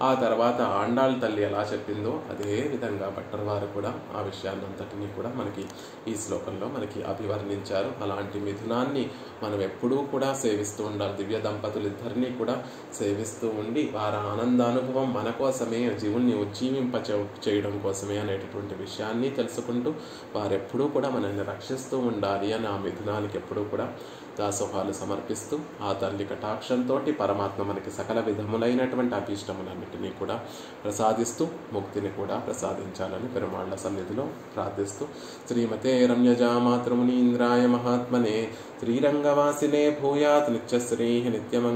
ఆ తర్వాత ఆండాళ్ తల్లి ఎలా చెప్పిందో అదే విధంగా భట్టర్ వారు కూడా ఆ విషయాన్నంతటినీ కూడా మనకి ఈ శ్లోకంలో మనకి అభివర్ణించారు. అలాంటి మిథునాన్ని మనం ఎప్పుడూ కూడా సేవిస్తూ ఉండాలి. దివ్య దంపతులు ఇద్దరినీ కూడా సేవిస్తూ ఉండి వారి ఆనందానుభవం మన కోసమే, జీవుల్ని చేయడం కోసమే అనేటటువంటి విషయాన్ని తెలుసుకుంటూ వారెప్పుడూ కూడా మనల్ని రక్షిస్తూ ఉండాలి అని ఆ మిథునానికి ఎప్పుడూ కూడా దాసోహాలు సమర్పిస్తూ ఆ తల్లి కటాక్షంతో పరమాత్మ మనకి సకల విధములైనటువంటి అభీష్టములన్నిటినీ కూడా ప్రసాదిస్తూ ముక్తిని కూడా ప్రసాదించాలని పెరుమాళ్ల సన్నిధిలో ప్రార్థిస్తూ శ్రీమతే రమ్యజా మాతృమునీంద్రాయ మహాత్మనే శ్రీరంగవాసినే భూయాత్ నిత్యశ్రీ నిత్యమ